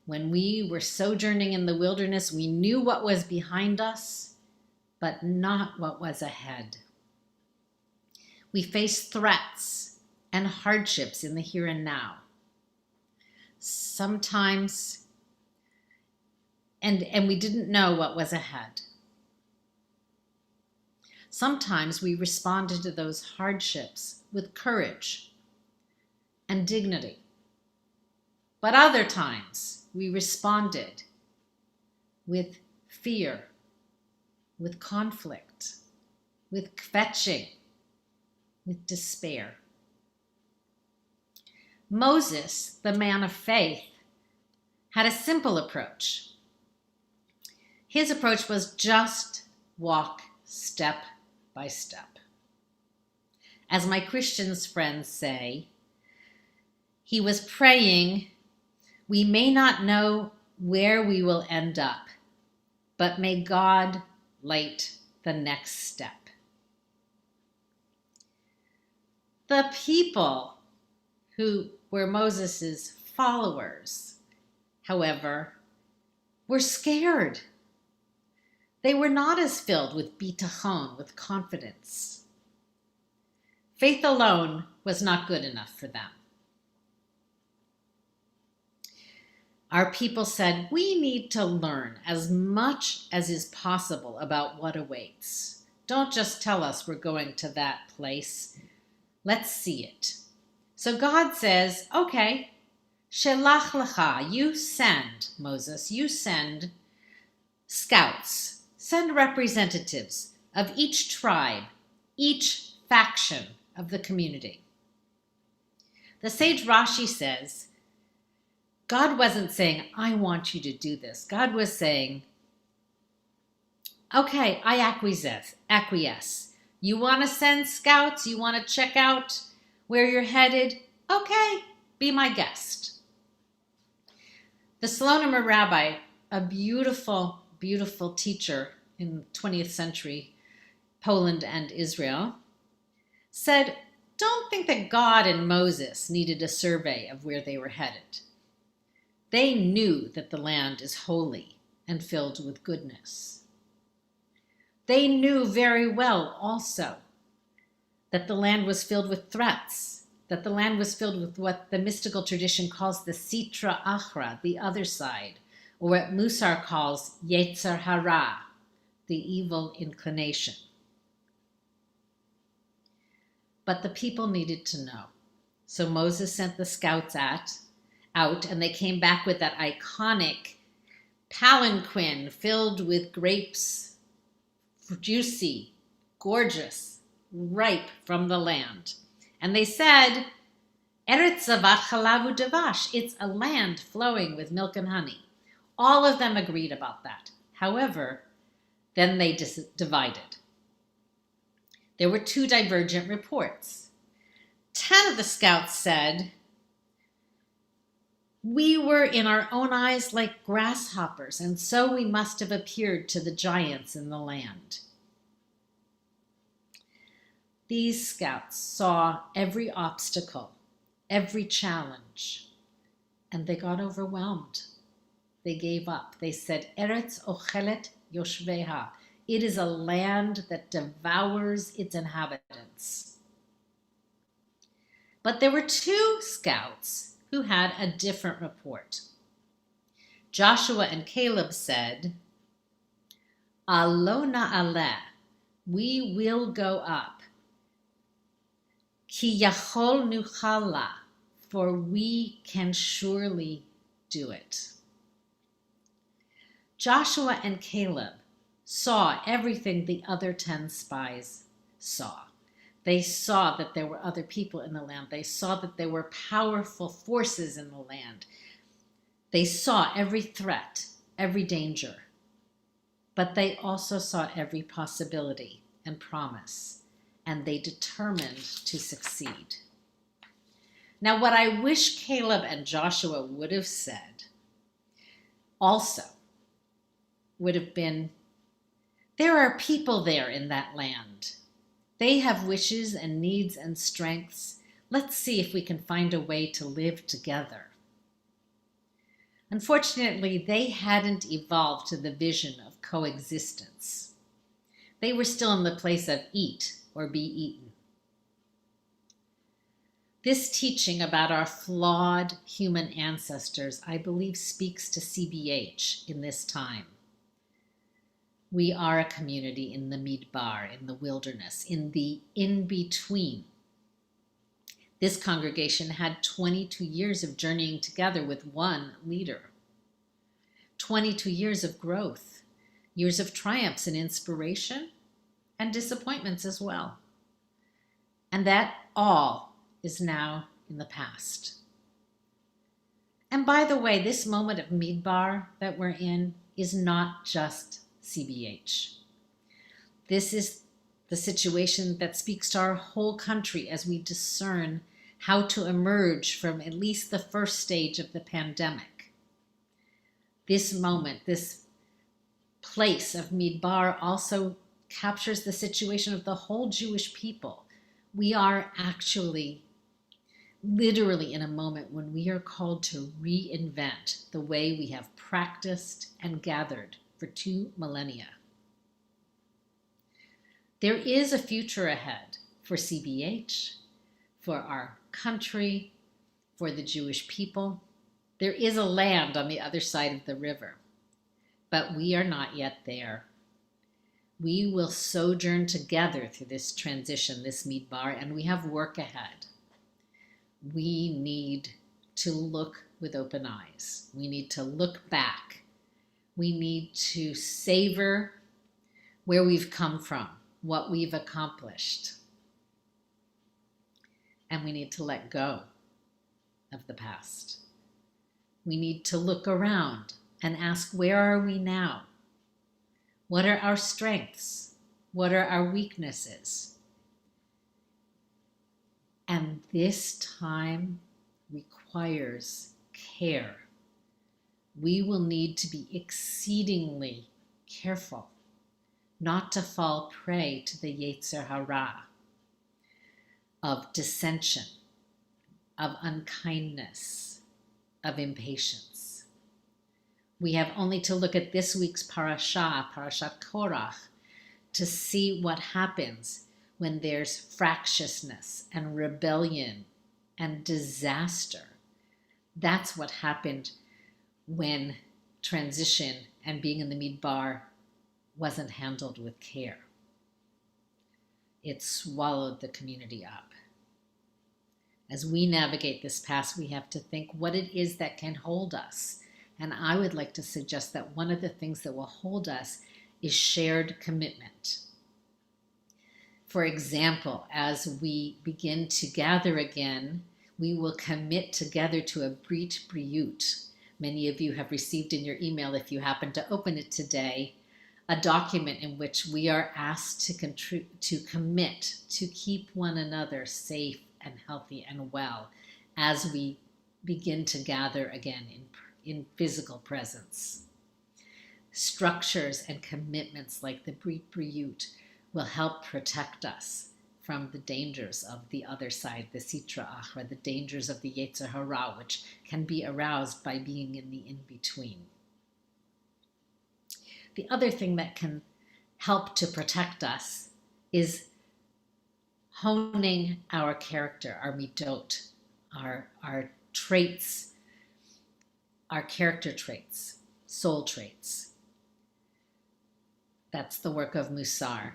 When we were sojourning in the wilderness, we knew what was behind us, but not what was ahead. We faced threats and hardships in the here and now. Sometimes, and we didn't know what was ahead. Sometimes we responded to those hardships with courage and dignity. But other times we responded with fear, with conflict, with kvetching, with despair. Moses, the man of faith, had a simple approach. His approach was just walk step by step. As my Christian friends say, he was praying, we may not know where we will end up, but may God light the next step. The people who were Moses's followers, however, were scared. They were not as filled with bitachon, with confidence. Faith alone was not good enough for them. Our people said, we need to learn as much as is possible about what awaits. Don't just tell us we're going to that place. Let's see it. So God says, okay, Shelach Lecha, you send, Moses, you send scouts, send representatives of each tribe, each faction of the community. The sage Rashi says, God wasn't saying, I want you to do this. God was saying, okay, I acquiesce. You want to send scouts? You want to check out where you're headed? Okay, be my guest. The Slonim rabbi, a beautiful, beautiful teacher in 20th century Poland and Israel, said, don't think that God and Moses needed a survey of where they were headed. They knew that the land is holy and filled with goodness. They knew very well also that the land was filled with threats, that the land was filled with what the mystical tradition calls the Sitra Achra, the other side, or what Musar calls Yetzer Hara, the evil inclination. But the people needed to know. So Moses sent the scouts out, and they came back with that iconic palanquin filled with grapes, juicy, gorgeous, ripe from the land. And they said, Eretz Zavat Chalav U'Davash, it's a land flowing with milk and honey. All of them agreed about that. However, then they divided. There were two divergent reports. 10 of the scouts said, we were in our own eyes like grasshoppers, and so we must have appeared to the giants in the land. These scouts saw every obstacle, every challenge, and they got overwhelmed. They gave up. They said, Eretz ochelet yoshveha. It is a land that devours its inhabitants. But there were 2 scouts who had a different report. Joshua and Caleb said, Alo na'aleh, we will go up. Ki yachol nuchala, for we can surely do it. Joshua and Caleb saw everything the other 10 spies saw. They saw that there were other people in the land. They saw that there were powerful forces in the land. They saw every threat, every danger. But they also saw every possibility and promise, and they determined to succeed. Now, what I wish Caleb and Joshua would have said also would have been, there are people there in that land. They have wishes and needs and strengths. Let's see if we can find a way to live together. Unfortunately, they hadn't evolved to the vision of coexistence. They were still in the place of eat or be eaten. This teaching about our flawed human ancestors, I believe, speaks to CBH in this time. We are a community in the midbar, in the wilderness, in the in-between. This congregation had 22 years of journeying together with one leader. 22 years of growth, years of triumphs and inspiration, and disappointments as well. And that all is now in the past. And by the way, this moment of midbar that we're in is not just CBH. This is the situation that speaks to our whole country as we discern how to emerge from at least the first stage of the pandemic. This moment, this place of midbar also captures the situation of the whole Jewish people. We are actually literally in a moment when we are called to reinvent the way we have practiced and gathered for 2 millennia. There is a future ahead for CBH, for our country, for the Jewish people. There is a land on the other side of the river, but we are not yet there. We will sojourn together through this transition, this midbar, and we have work ahead. We need to look with open eyes. We need to look back. We need to savor where we've come from, what we've accomplished. And we need to let go of the past. We need to look around and ask, where are we now? What are our strengths? What are our weaknesses? And this time requires care. We will need to be exceedingly careful not to fall prey to the Yetzer Hara of dissension, of unkindness, of impatience. We have only to look at this week's parashat Korach, to see what happens when there's fractiousness and rebellion and disaster. That's what happened when transition and being in the midbar wasn't handled with care. It swallowed the community up. As we navigate this past, we have to think what it is that can hold us. And I would like to suggest that one of the things that will hold us is shared commitment. For example, as we begin to gather again, we will commit together to a Brit Briut. Many of you have received in your email, if you happen to open it today, a document in which we are asked to commit to keep one another safe and healthy and well as we begin to gather again in physical presence. Structures and commitments like the Brit Briut will help protect us from the dangers of the other side, the Sitra Achra, the dangers of the Yetzer Hara, which can be aroused by being in the in-between. The other thing that can help to protect us is honing our character, our midot, our traits, our character traits, soul traits. That's the work of Musar.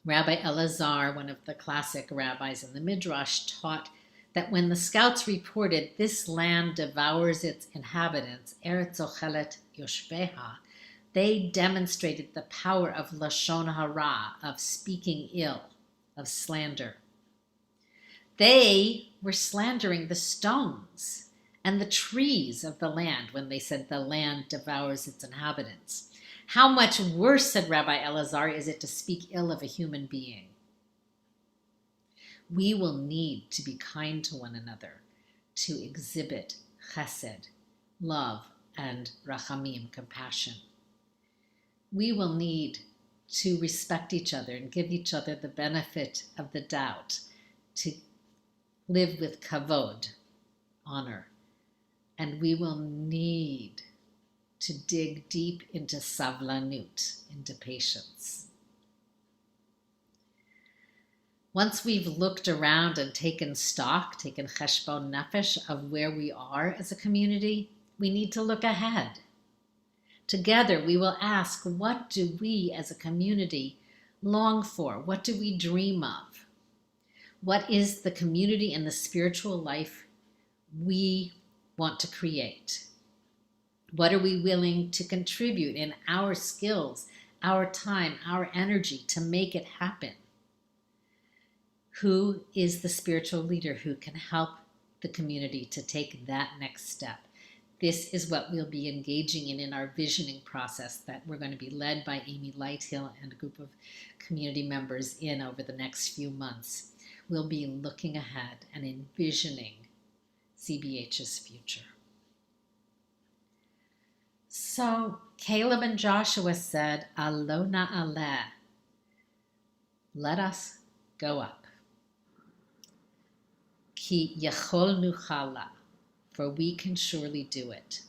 Rabbi Elazar, one of the classic rabbis in the Midrash, taught that when the scouts reported, "This land devours its inhabitants," Eretz ochelet yoshbeha, they demonstrated the power of lashon hara, of speaking ill, of slander. They were slandering the stones and the trees of the land when they said the land devours its inhabitants. How much worse, said Rabbi Elazar, is it to speak ill of a human being? We will need to be kind to one another, to exhibit chesed, love, and rachamim, compassion. We will need to respect each other and give each other the benefit of the doubt, to live with kavod, honor. And we will need to dig deep into savlanut, into patience. Once we've looked around and taken stock, taken cheshbon nefesh of where we are as a community, we need to look ahead. Together we will ask, what do we as a community long for? What do we dream of? What is the community and the spiritual life we want to create? What are we willing to contribute in our skills, our time, our energy to make it happen? Who is the spiritual leader who can help the community to take that next step? This is what we'll be engaging in our visioning process that we're going to be led by Amy Lighthill and a group of community members in over the next few months. We'll be looking ahead and envisioning CBH's future. So Caleb and Joshua said, Alo na'aleh, let us go up. Ki yachol nuchala, for we can surely do it.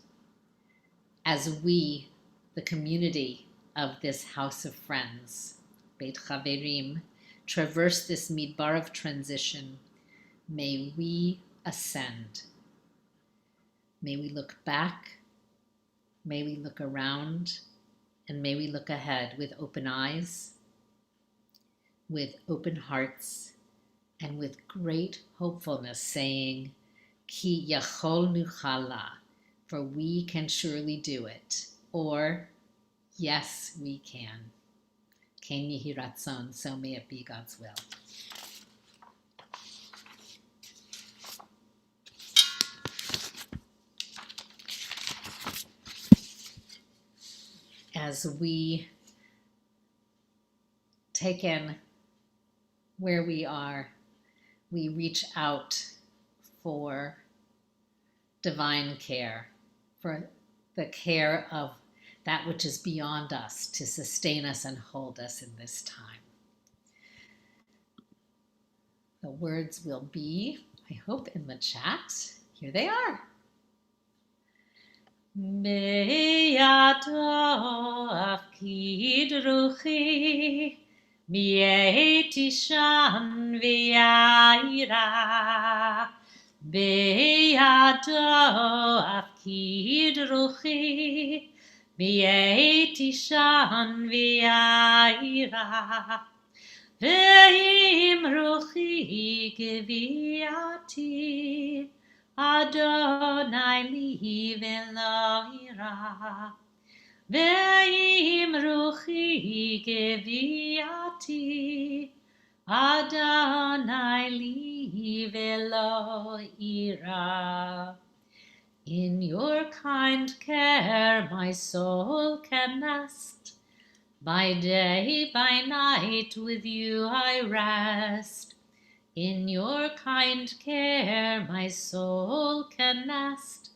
As we, the community of this house of friends, Beit Chaverim, traverse this midbar of transition, may we ascend. May we look back, may we look around, and may we look ahead with open eyes, with open hearts, and with great hopefulness, saying, Ki yachol nuchala, for we can surely do it. Or, yes, we can. Ken yehi ratzon, so may it be God's will. As we take in where we are, we reach out for divine care, for the care of that which is beyond us to sustain us and hold us in this time. The words will be, I hope, in the chat. Here they are. Beyado afkid ruchi, mieti shan v'yaira. Beyado afkid ruchi, mieti shan v'yaira. Ve'im ruchi geviati, Adonai li velo ira. Ve'im ruchi geviati, Adonai li velo ira. In your kind care my soul can nest. By day, by night, with you I rest. In your kind care my soul can nest.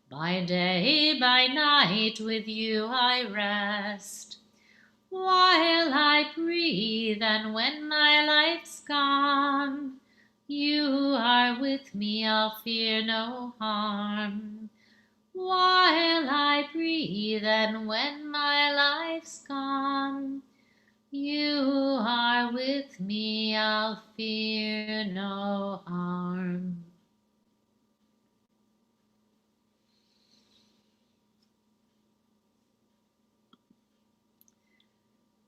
By day, by night, with you I rest. While I breathe and when my life's gone, you are with me, I'll fear no harm. while I breathe, and when my life's gone, you are with me, I'll fear no harm.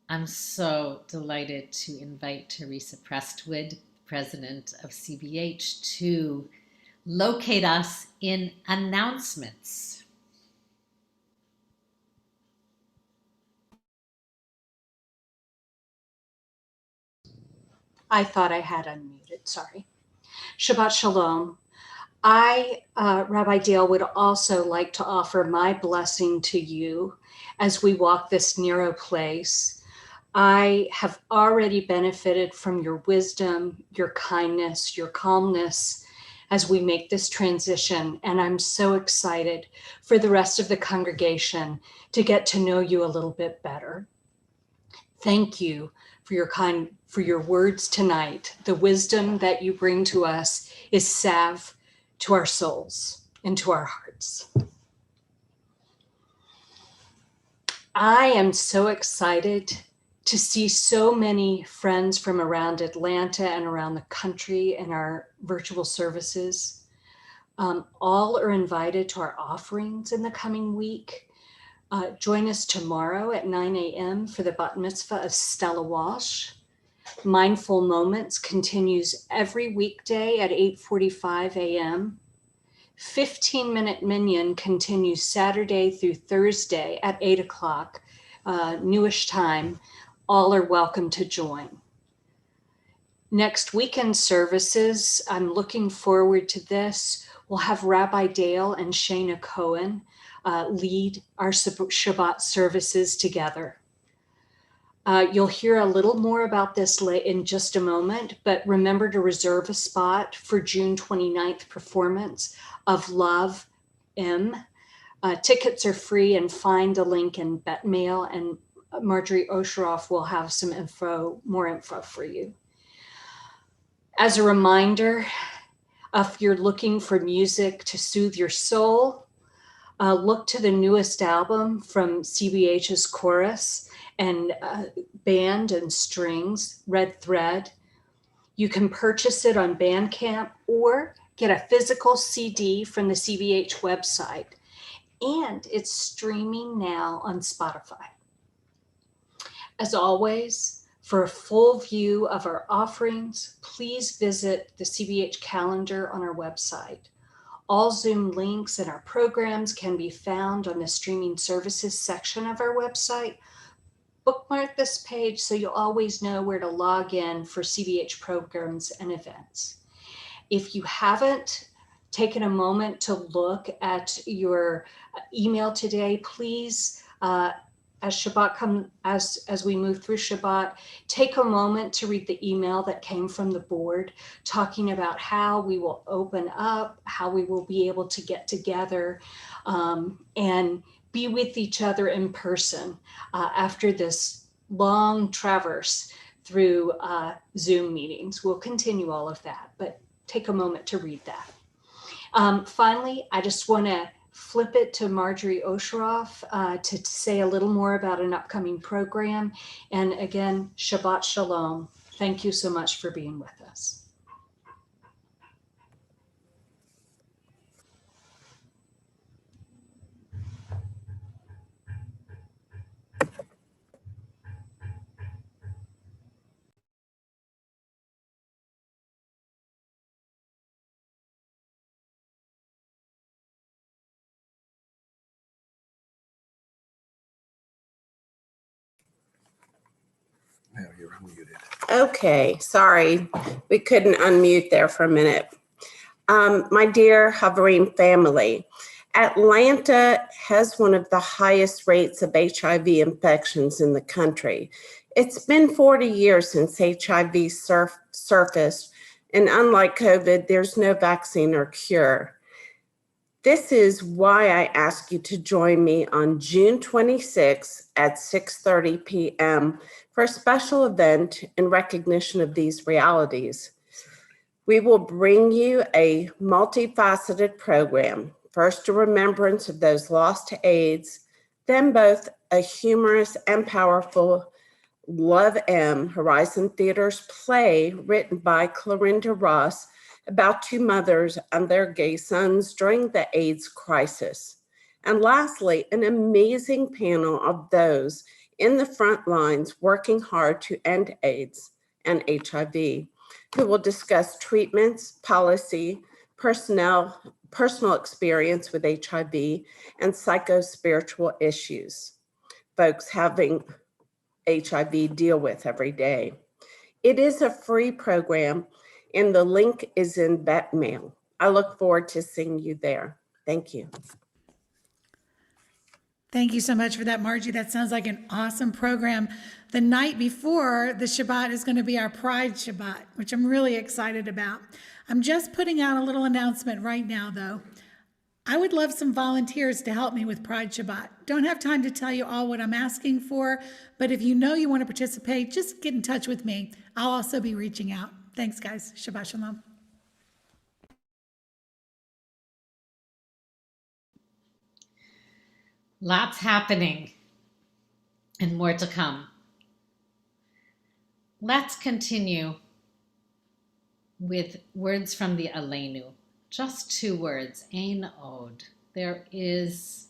I'm so delighted to invite Teresa Prestwood, president of CBH, to locate us in announcements.
I thought I had unmuted, sorry. Shabbat Shalom. I, Rabbi Dale, would also like to offer my blessing to you as we walk this narrow place. I have already benefited from your wisdom, your kindness, your calmness as we make this transition. And I'm so excited for the rest of the congregation to get to know you a little bit better. Thank you for your words tonight. The wisdom that you bring to us is salve to our souls and to our hearts. I am so excited to see so many friends from around Atlanta and around the country in our virtual services. All are invited to our offerings in the coming week. Join us tomorrow at 9 a.m. for the bat mitzvah of Stella Walsh. Mindful Moments continues every weekday at 8:45 a.m. 15-minute Minyan continues Saturday through Thursday at 8 o'clock, newish time. All are welcome to join. Next weekend services, I'm looking forward to this. We'll have Rabbi Dale and Shana Cohen lead our Shabbat services together. You'll hear a little more about this in just a moment, but remember to reserve a spot for June 29th performance of Love M. Tickets are free, and find a link in BetMail, and Marjorie Osheroff will have some more info for you. As a reminder, if you're looking for music to soothe your soul, look to the newest album from CBH's chorus and band and strings, Red Thread. You can purchase it on Bandcamp or get a physical CD from the CBH website. And it's streaming now on Spotify. As always, for a full view of our offerings, please visit the Cbh Calendar on our website. All Zoom links and our programs can be found on the streaming services section of our website. Bookmark this page so you'll always know where to log in for CBH programs and events. If you haven't taken a moment to look at your email today, please, as we move through Shabbat, take a moment to read the email that came from the board talking about how we will open up, how we will be able to get together and be with each other in person after this long traverse through Zoom meetings. We'll continue all of that, but take a moment to read that. Finally, I just want to flip it to Marjorie Osheroff to say a little more about an upcoming program. And again, Shabbat Shalom. Thank you so much for being with us.
Okay, sorry, we couldn't unmute there for a minute. My dear Haverim family, Atlanta has one of the highest rates of HIV infections in the country. It's been 40 years since HIV surfaced, and unlike COVID, there's no vaccine or cure. This is why I ask you to join me on June 26 at 6:30 p.m. for a special event in recognition of these realities. We will bring you a multifaceted program First, a remembrance of those lost to AIDS, then both a humorous and powerful Love M, Horizon Theater's play written by Clarinda Ross about two mothers and their gay sons during the AIDS crisis. And lastly, an amazing panel of those in the front lines working hard to end AIDS and HIV, who will discuss treatments, policy, personal experience with HIV, and psycho-spiritual issues folks having HIV deal with every day. It is a free program, and the link is in vet mail. I look forward to seeing you there. Thank you.
Thank you so much for that, Margie. That sounds like an awesome program. The night before the Shabbat is going to be our Pride Shabbat, which I'm really excited about. I'm just putting out a little announcement right now, though. I would love some volunteers to help me with Pride Shabbat. Don't have time to tell you all what I'm asking for, but if you know you want to participate, just get in touch with me. I'll also be reaching out. Thanks, guys. Shabbat Shalom.
Lots happening and more to come. Let's continue with words from the Aleinu. Just 2 words, Ein Od. There is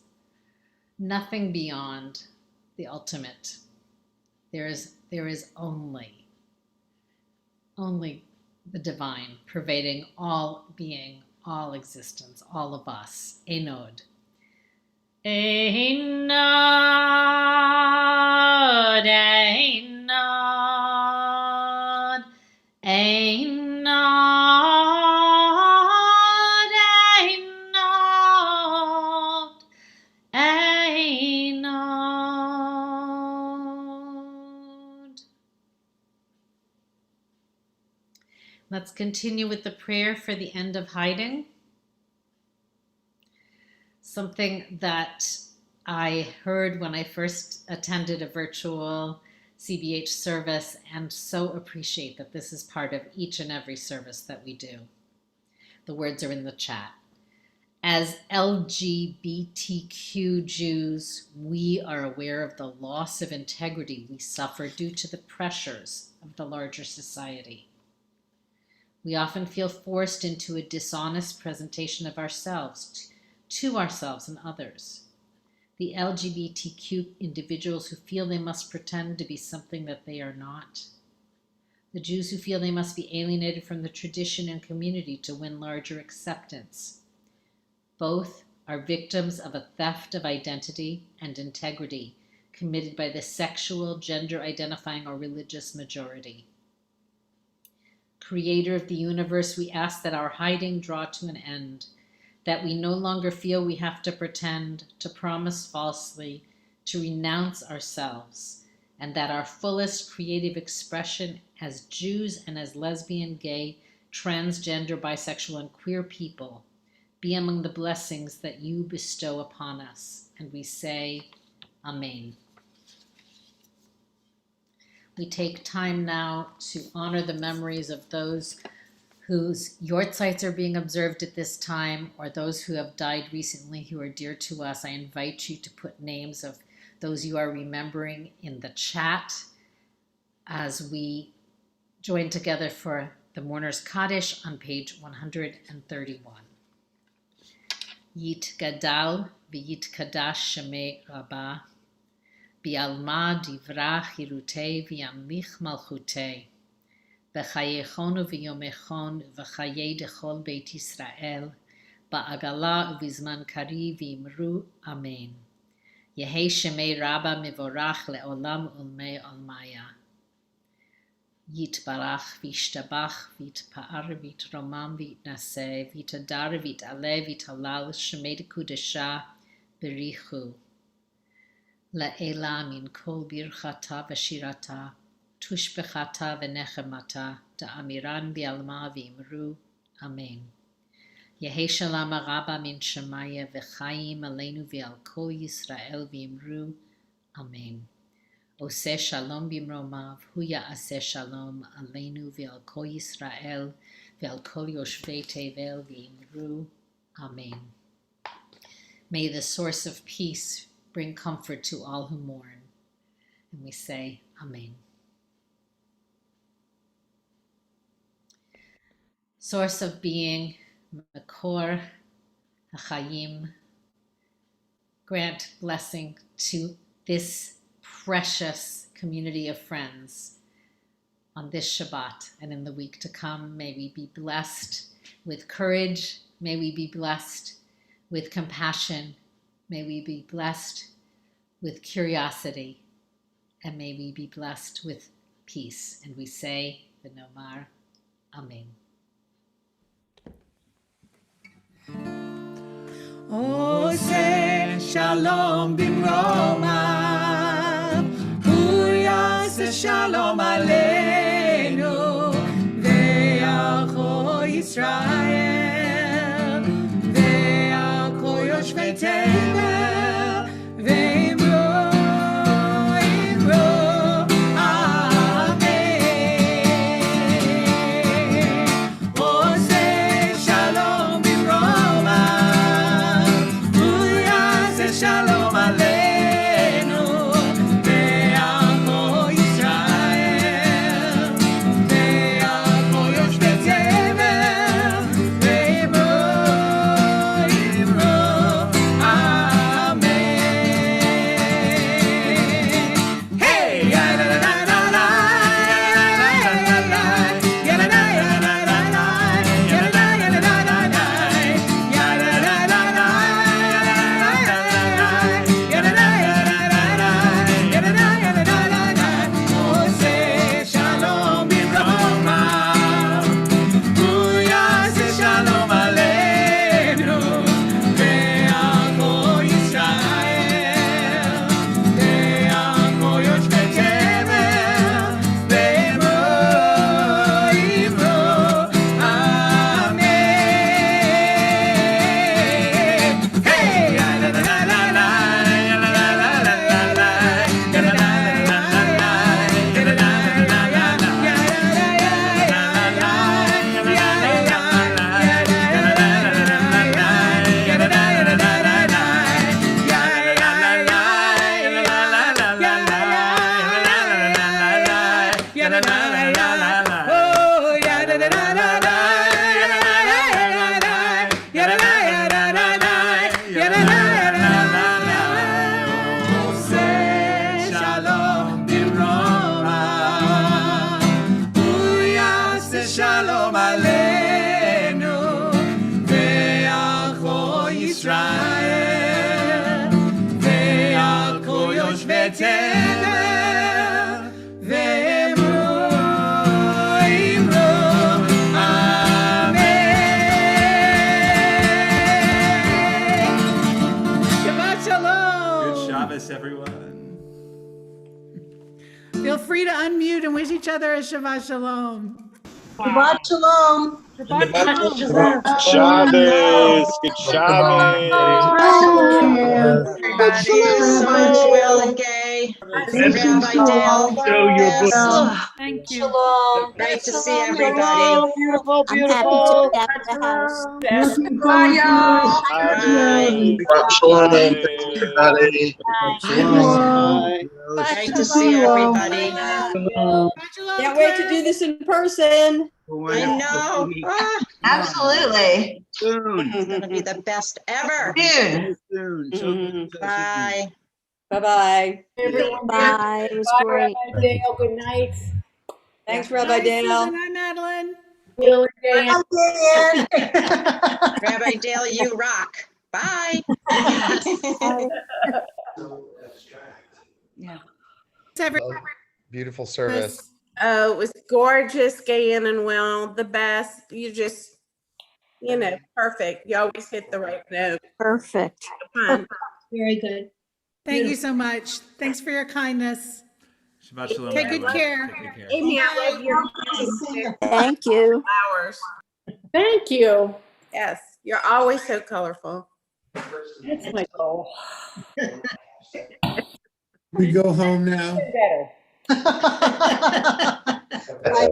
nothing beyond the ultimate. There is only the divine, pervading all being, all existence, all of us. Ein Od. Ein Od, Ein Od, Ein Od, Ein Od, Ein Od. Let's continue with the prayer for the end of hiding. Something that I heard when I first attended a virtual CBH service, and so appreciate that this is part of each and every service that we do. The words are in the chat. As LGBTQ Jews, we are aware of the loss of integrity we suffer due to the pressures of the larger society. We often feel forced into a dishonest presentation of ourselves, to ourselves and others. The LGBTQ individuals who feel they must pretend to be something that they are not. The Jews who feel they must be alienated from the tradition and community to win larger acceptance. Both are victims of a theft of identity and integrity committed by the sexual, gender-identifying, or religious majority. Creator of the universe, we ask that our hiding draw to an end, that we no longer feel we have to pretend, to promise falsely, to renounce ourselves, and that our fullest creative expression as Jews and as lesbian, gay, transgender, bisexual, and queer people be among the blessings that you bestow upon us. And we say, Amen. We take time now to honor the memories of those whose yortzites are being observed at this time, or those who have died recently who are dear to us. I invite you to put names of those you are remembering in the chat as we join together for the Mourner's Kaddish on page 131. Yit Gadal v'yit Kadash Shemei Rabbah Bi'alma Divra Chirutei v'yamlich Malchutei V'chayechon v'yomechon v'chayei dechol Beit Yisrael Ba'agala u'vizman kari v'imru Amen. Yehei Shemei Rabba Mivorach le'olam ulmei olmaya. Yitbarach v'yishtabach v'yitpa'ar v'yitromam v'yitnaseh v'yitadar v'yit'aleh v'yithalal Shemei dekudesha berichu. La'ela min kol birchata v'shirata tushbechata v'nechemata da'amiran bi'alma v'imru. Amen. Yehei shalom rabba min shemaya v'chayim aleinu v'al kol Yisrael v'imru. Amen. Oseh shalom bimromav, hu ya'aseh shalom aleinu v'al kol Yisrael v'al kol yoshvei tevel v'imru. Amen. May the source of peace bring comfort to all who mourn. And we say, Amen. Source of being, Makor HaChayim, grant blessing to this precious community of friends on this Shabbat and in the week to come. May we be blessed with courage. May we be blessed with compassion. May we be blessed with curiosity. And may we be blessed with peace. And we say, V'nomar, Amen.
עושה שלום במרומיו, הוא יעשה שלום עלינו, וערכו ישראל, וערכו יושבי תבל, ואמרו, אמן. עושה שלום במרומיו, שלום עלינו, וערכו ישראל, וערכו יושבי תבל, ואמרו, אמן. היי, יא לה לה לה לה, יא לה לה לה לה לה, יא לה לה לה לה לה, יא לה לה לה לה. שלום עלינו, וערכו ישראל, וערכו יושבי תבל, ואמרו, אמן. Shabbat Shalom.
Good Shabbos, everyone.
Feel free to unmute and wish each other a Shabbat Shalom.
Shabbat Shalom.
Shabbos, good Shabbos.
Everybody, so much, Will and Gay. Rabbi Dale.
Thank you.
Shalom.
Great to see everybody.
Beautiful,
I'm happy to be back at the house.
Bye, y'all.
Great to see everybody.
Can't wait to do this in person.
I know. Absolutely. It's going to be the best ever. Bye.
Bye-bye.
Bye. It was great.
Rabbi Dale, good night. Thanks, Rabbi Dale.
Hi, Madeline.
Rabbi Dale, you rock. Bye.
Yeah.
Beautiful service.
Oh, it was gorgeous, Gayan and Will, the best. You just, perfect. You always hit the right note.
Perfect.
Very good.
Thank you so much. Thanks for your kindness.
Shabbat Shalom.
Take good care.
Amy, I love your
Thank you.
flowers. Thank you. Yes, you're always so colorful.
That's my goal.
We go home now.
Bye,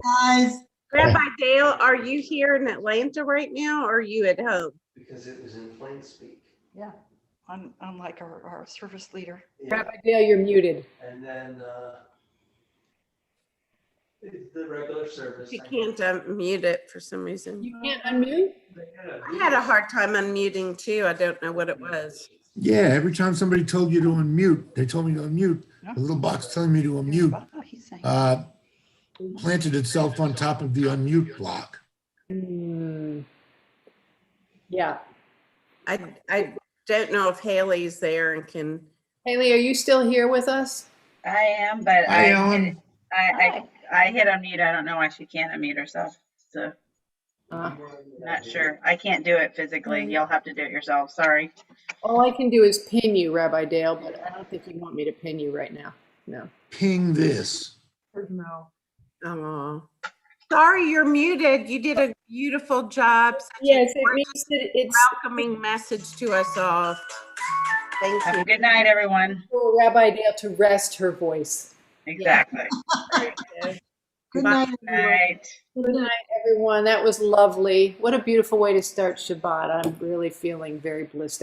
guys.
Rabbi Dale, are you here in Atlanta right now, or are you at home?
Because it was in plain speak.
Yeah.
unlike our service leader.
Rabbi Dale, you're muted.
And then it's the regular service.
You can't unmute it for some reason.
You can't unmute?
I had a hard time unmuting too. I don't know what it was.
Yeah, every time somebody told you to unmute, they told me to unmute, the little box telling me to unmute planted itself on top of the unmute block.
Yeah.
I don't know if Haley's there and can.
Haley, are you still here with us?
I am, but
Hi, Ellen.
I hit unmute. I don't know why she can't unmute herself. So not sure. I can't do it physically. You'll have to do it yourself. Sorry.
All I can do is pin you, Rabbi Dale, but I don't think you want me to pin you right now. No.
Ping this.
No.
Oh, sorry, you're muted. You did a beautiful job.
Yes, it means that it's
welcoming message to us all. Thank
Have
you.
a good night, everyone.
For Rabbi Dale to rest her voice.
Exactly.
Good night,
everyone.
Good night, everyone. That was lovely. What a beautiful way to start Shabbat. I'm really feeling very blissed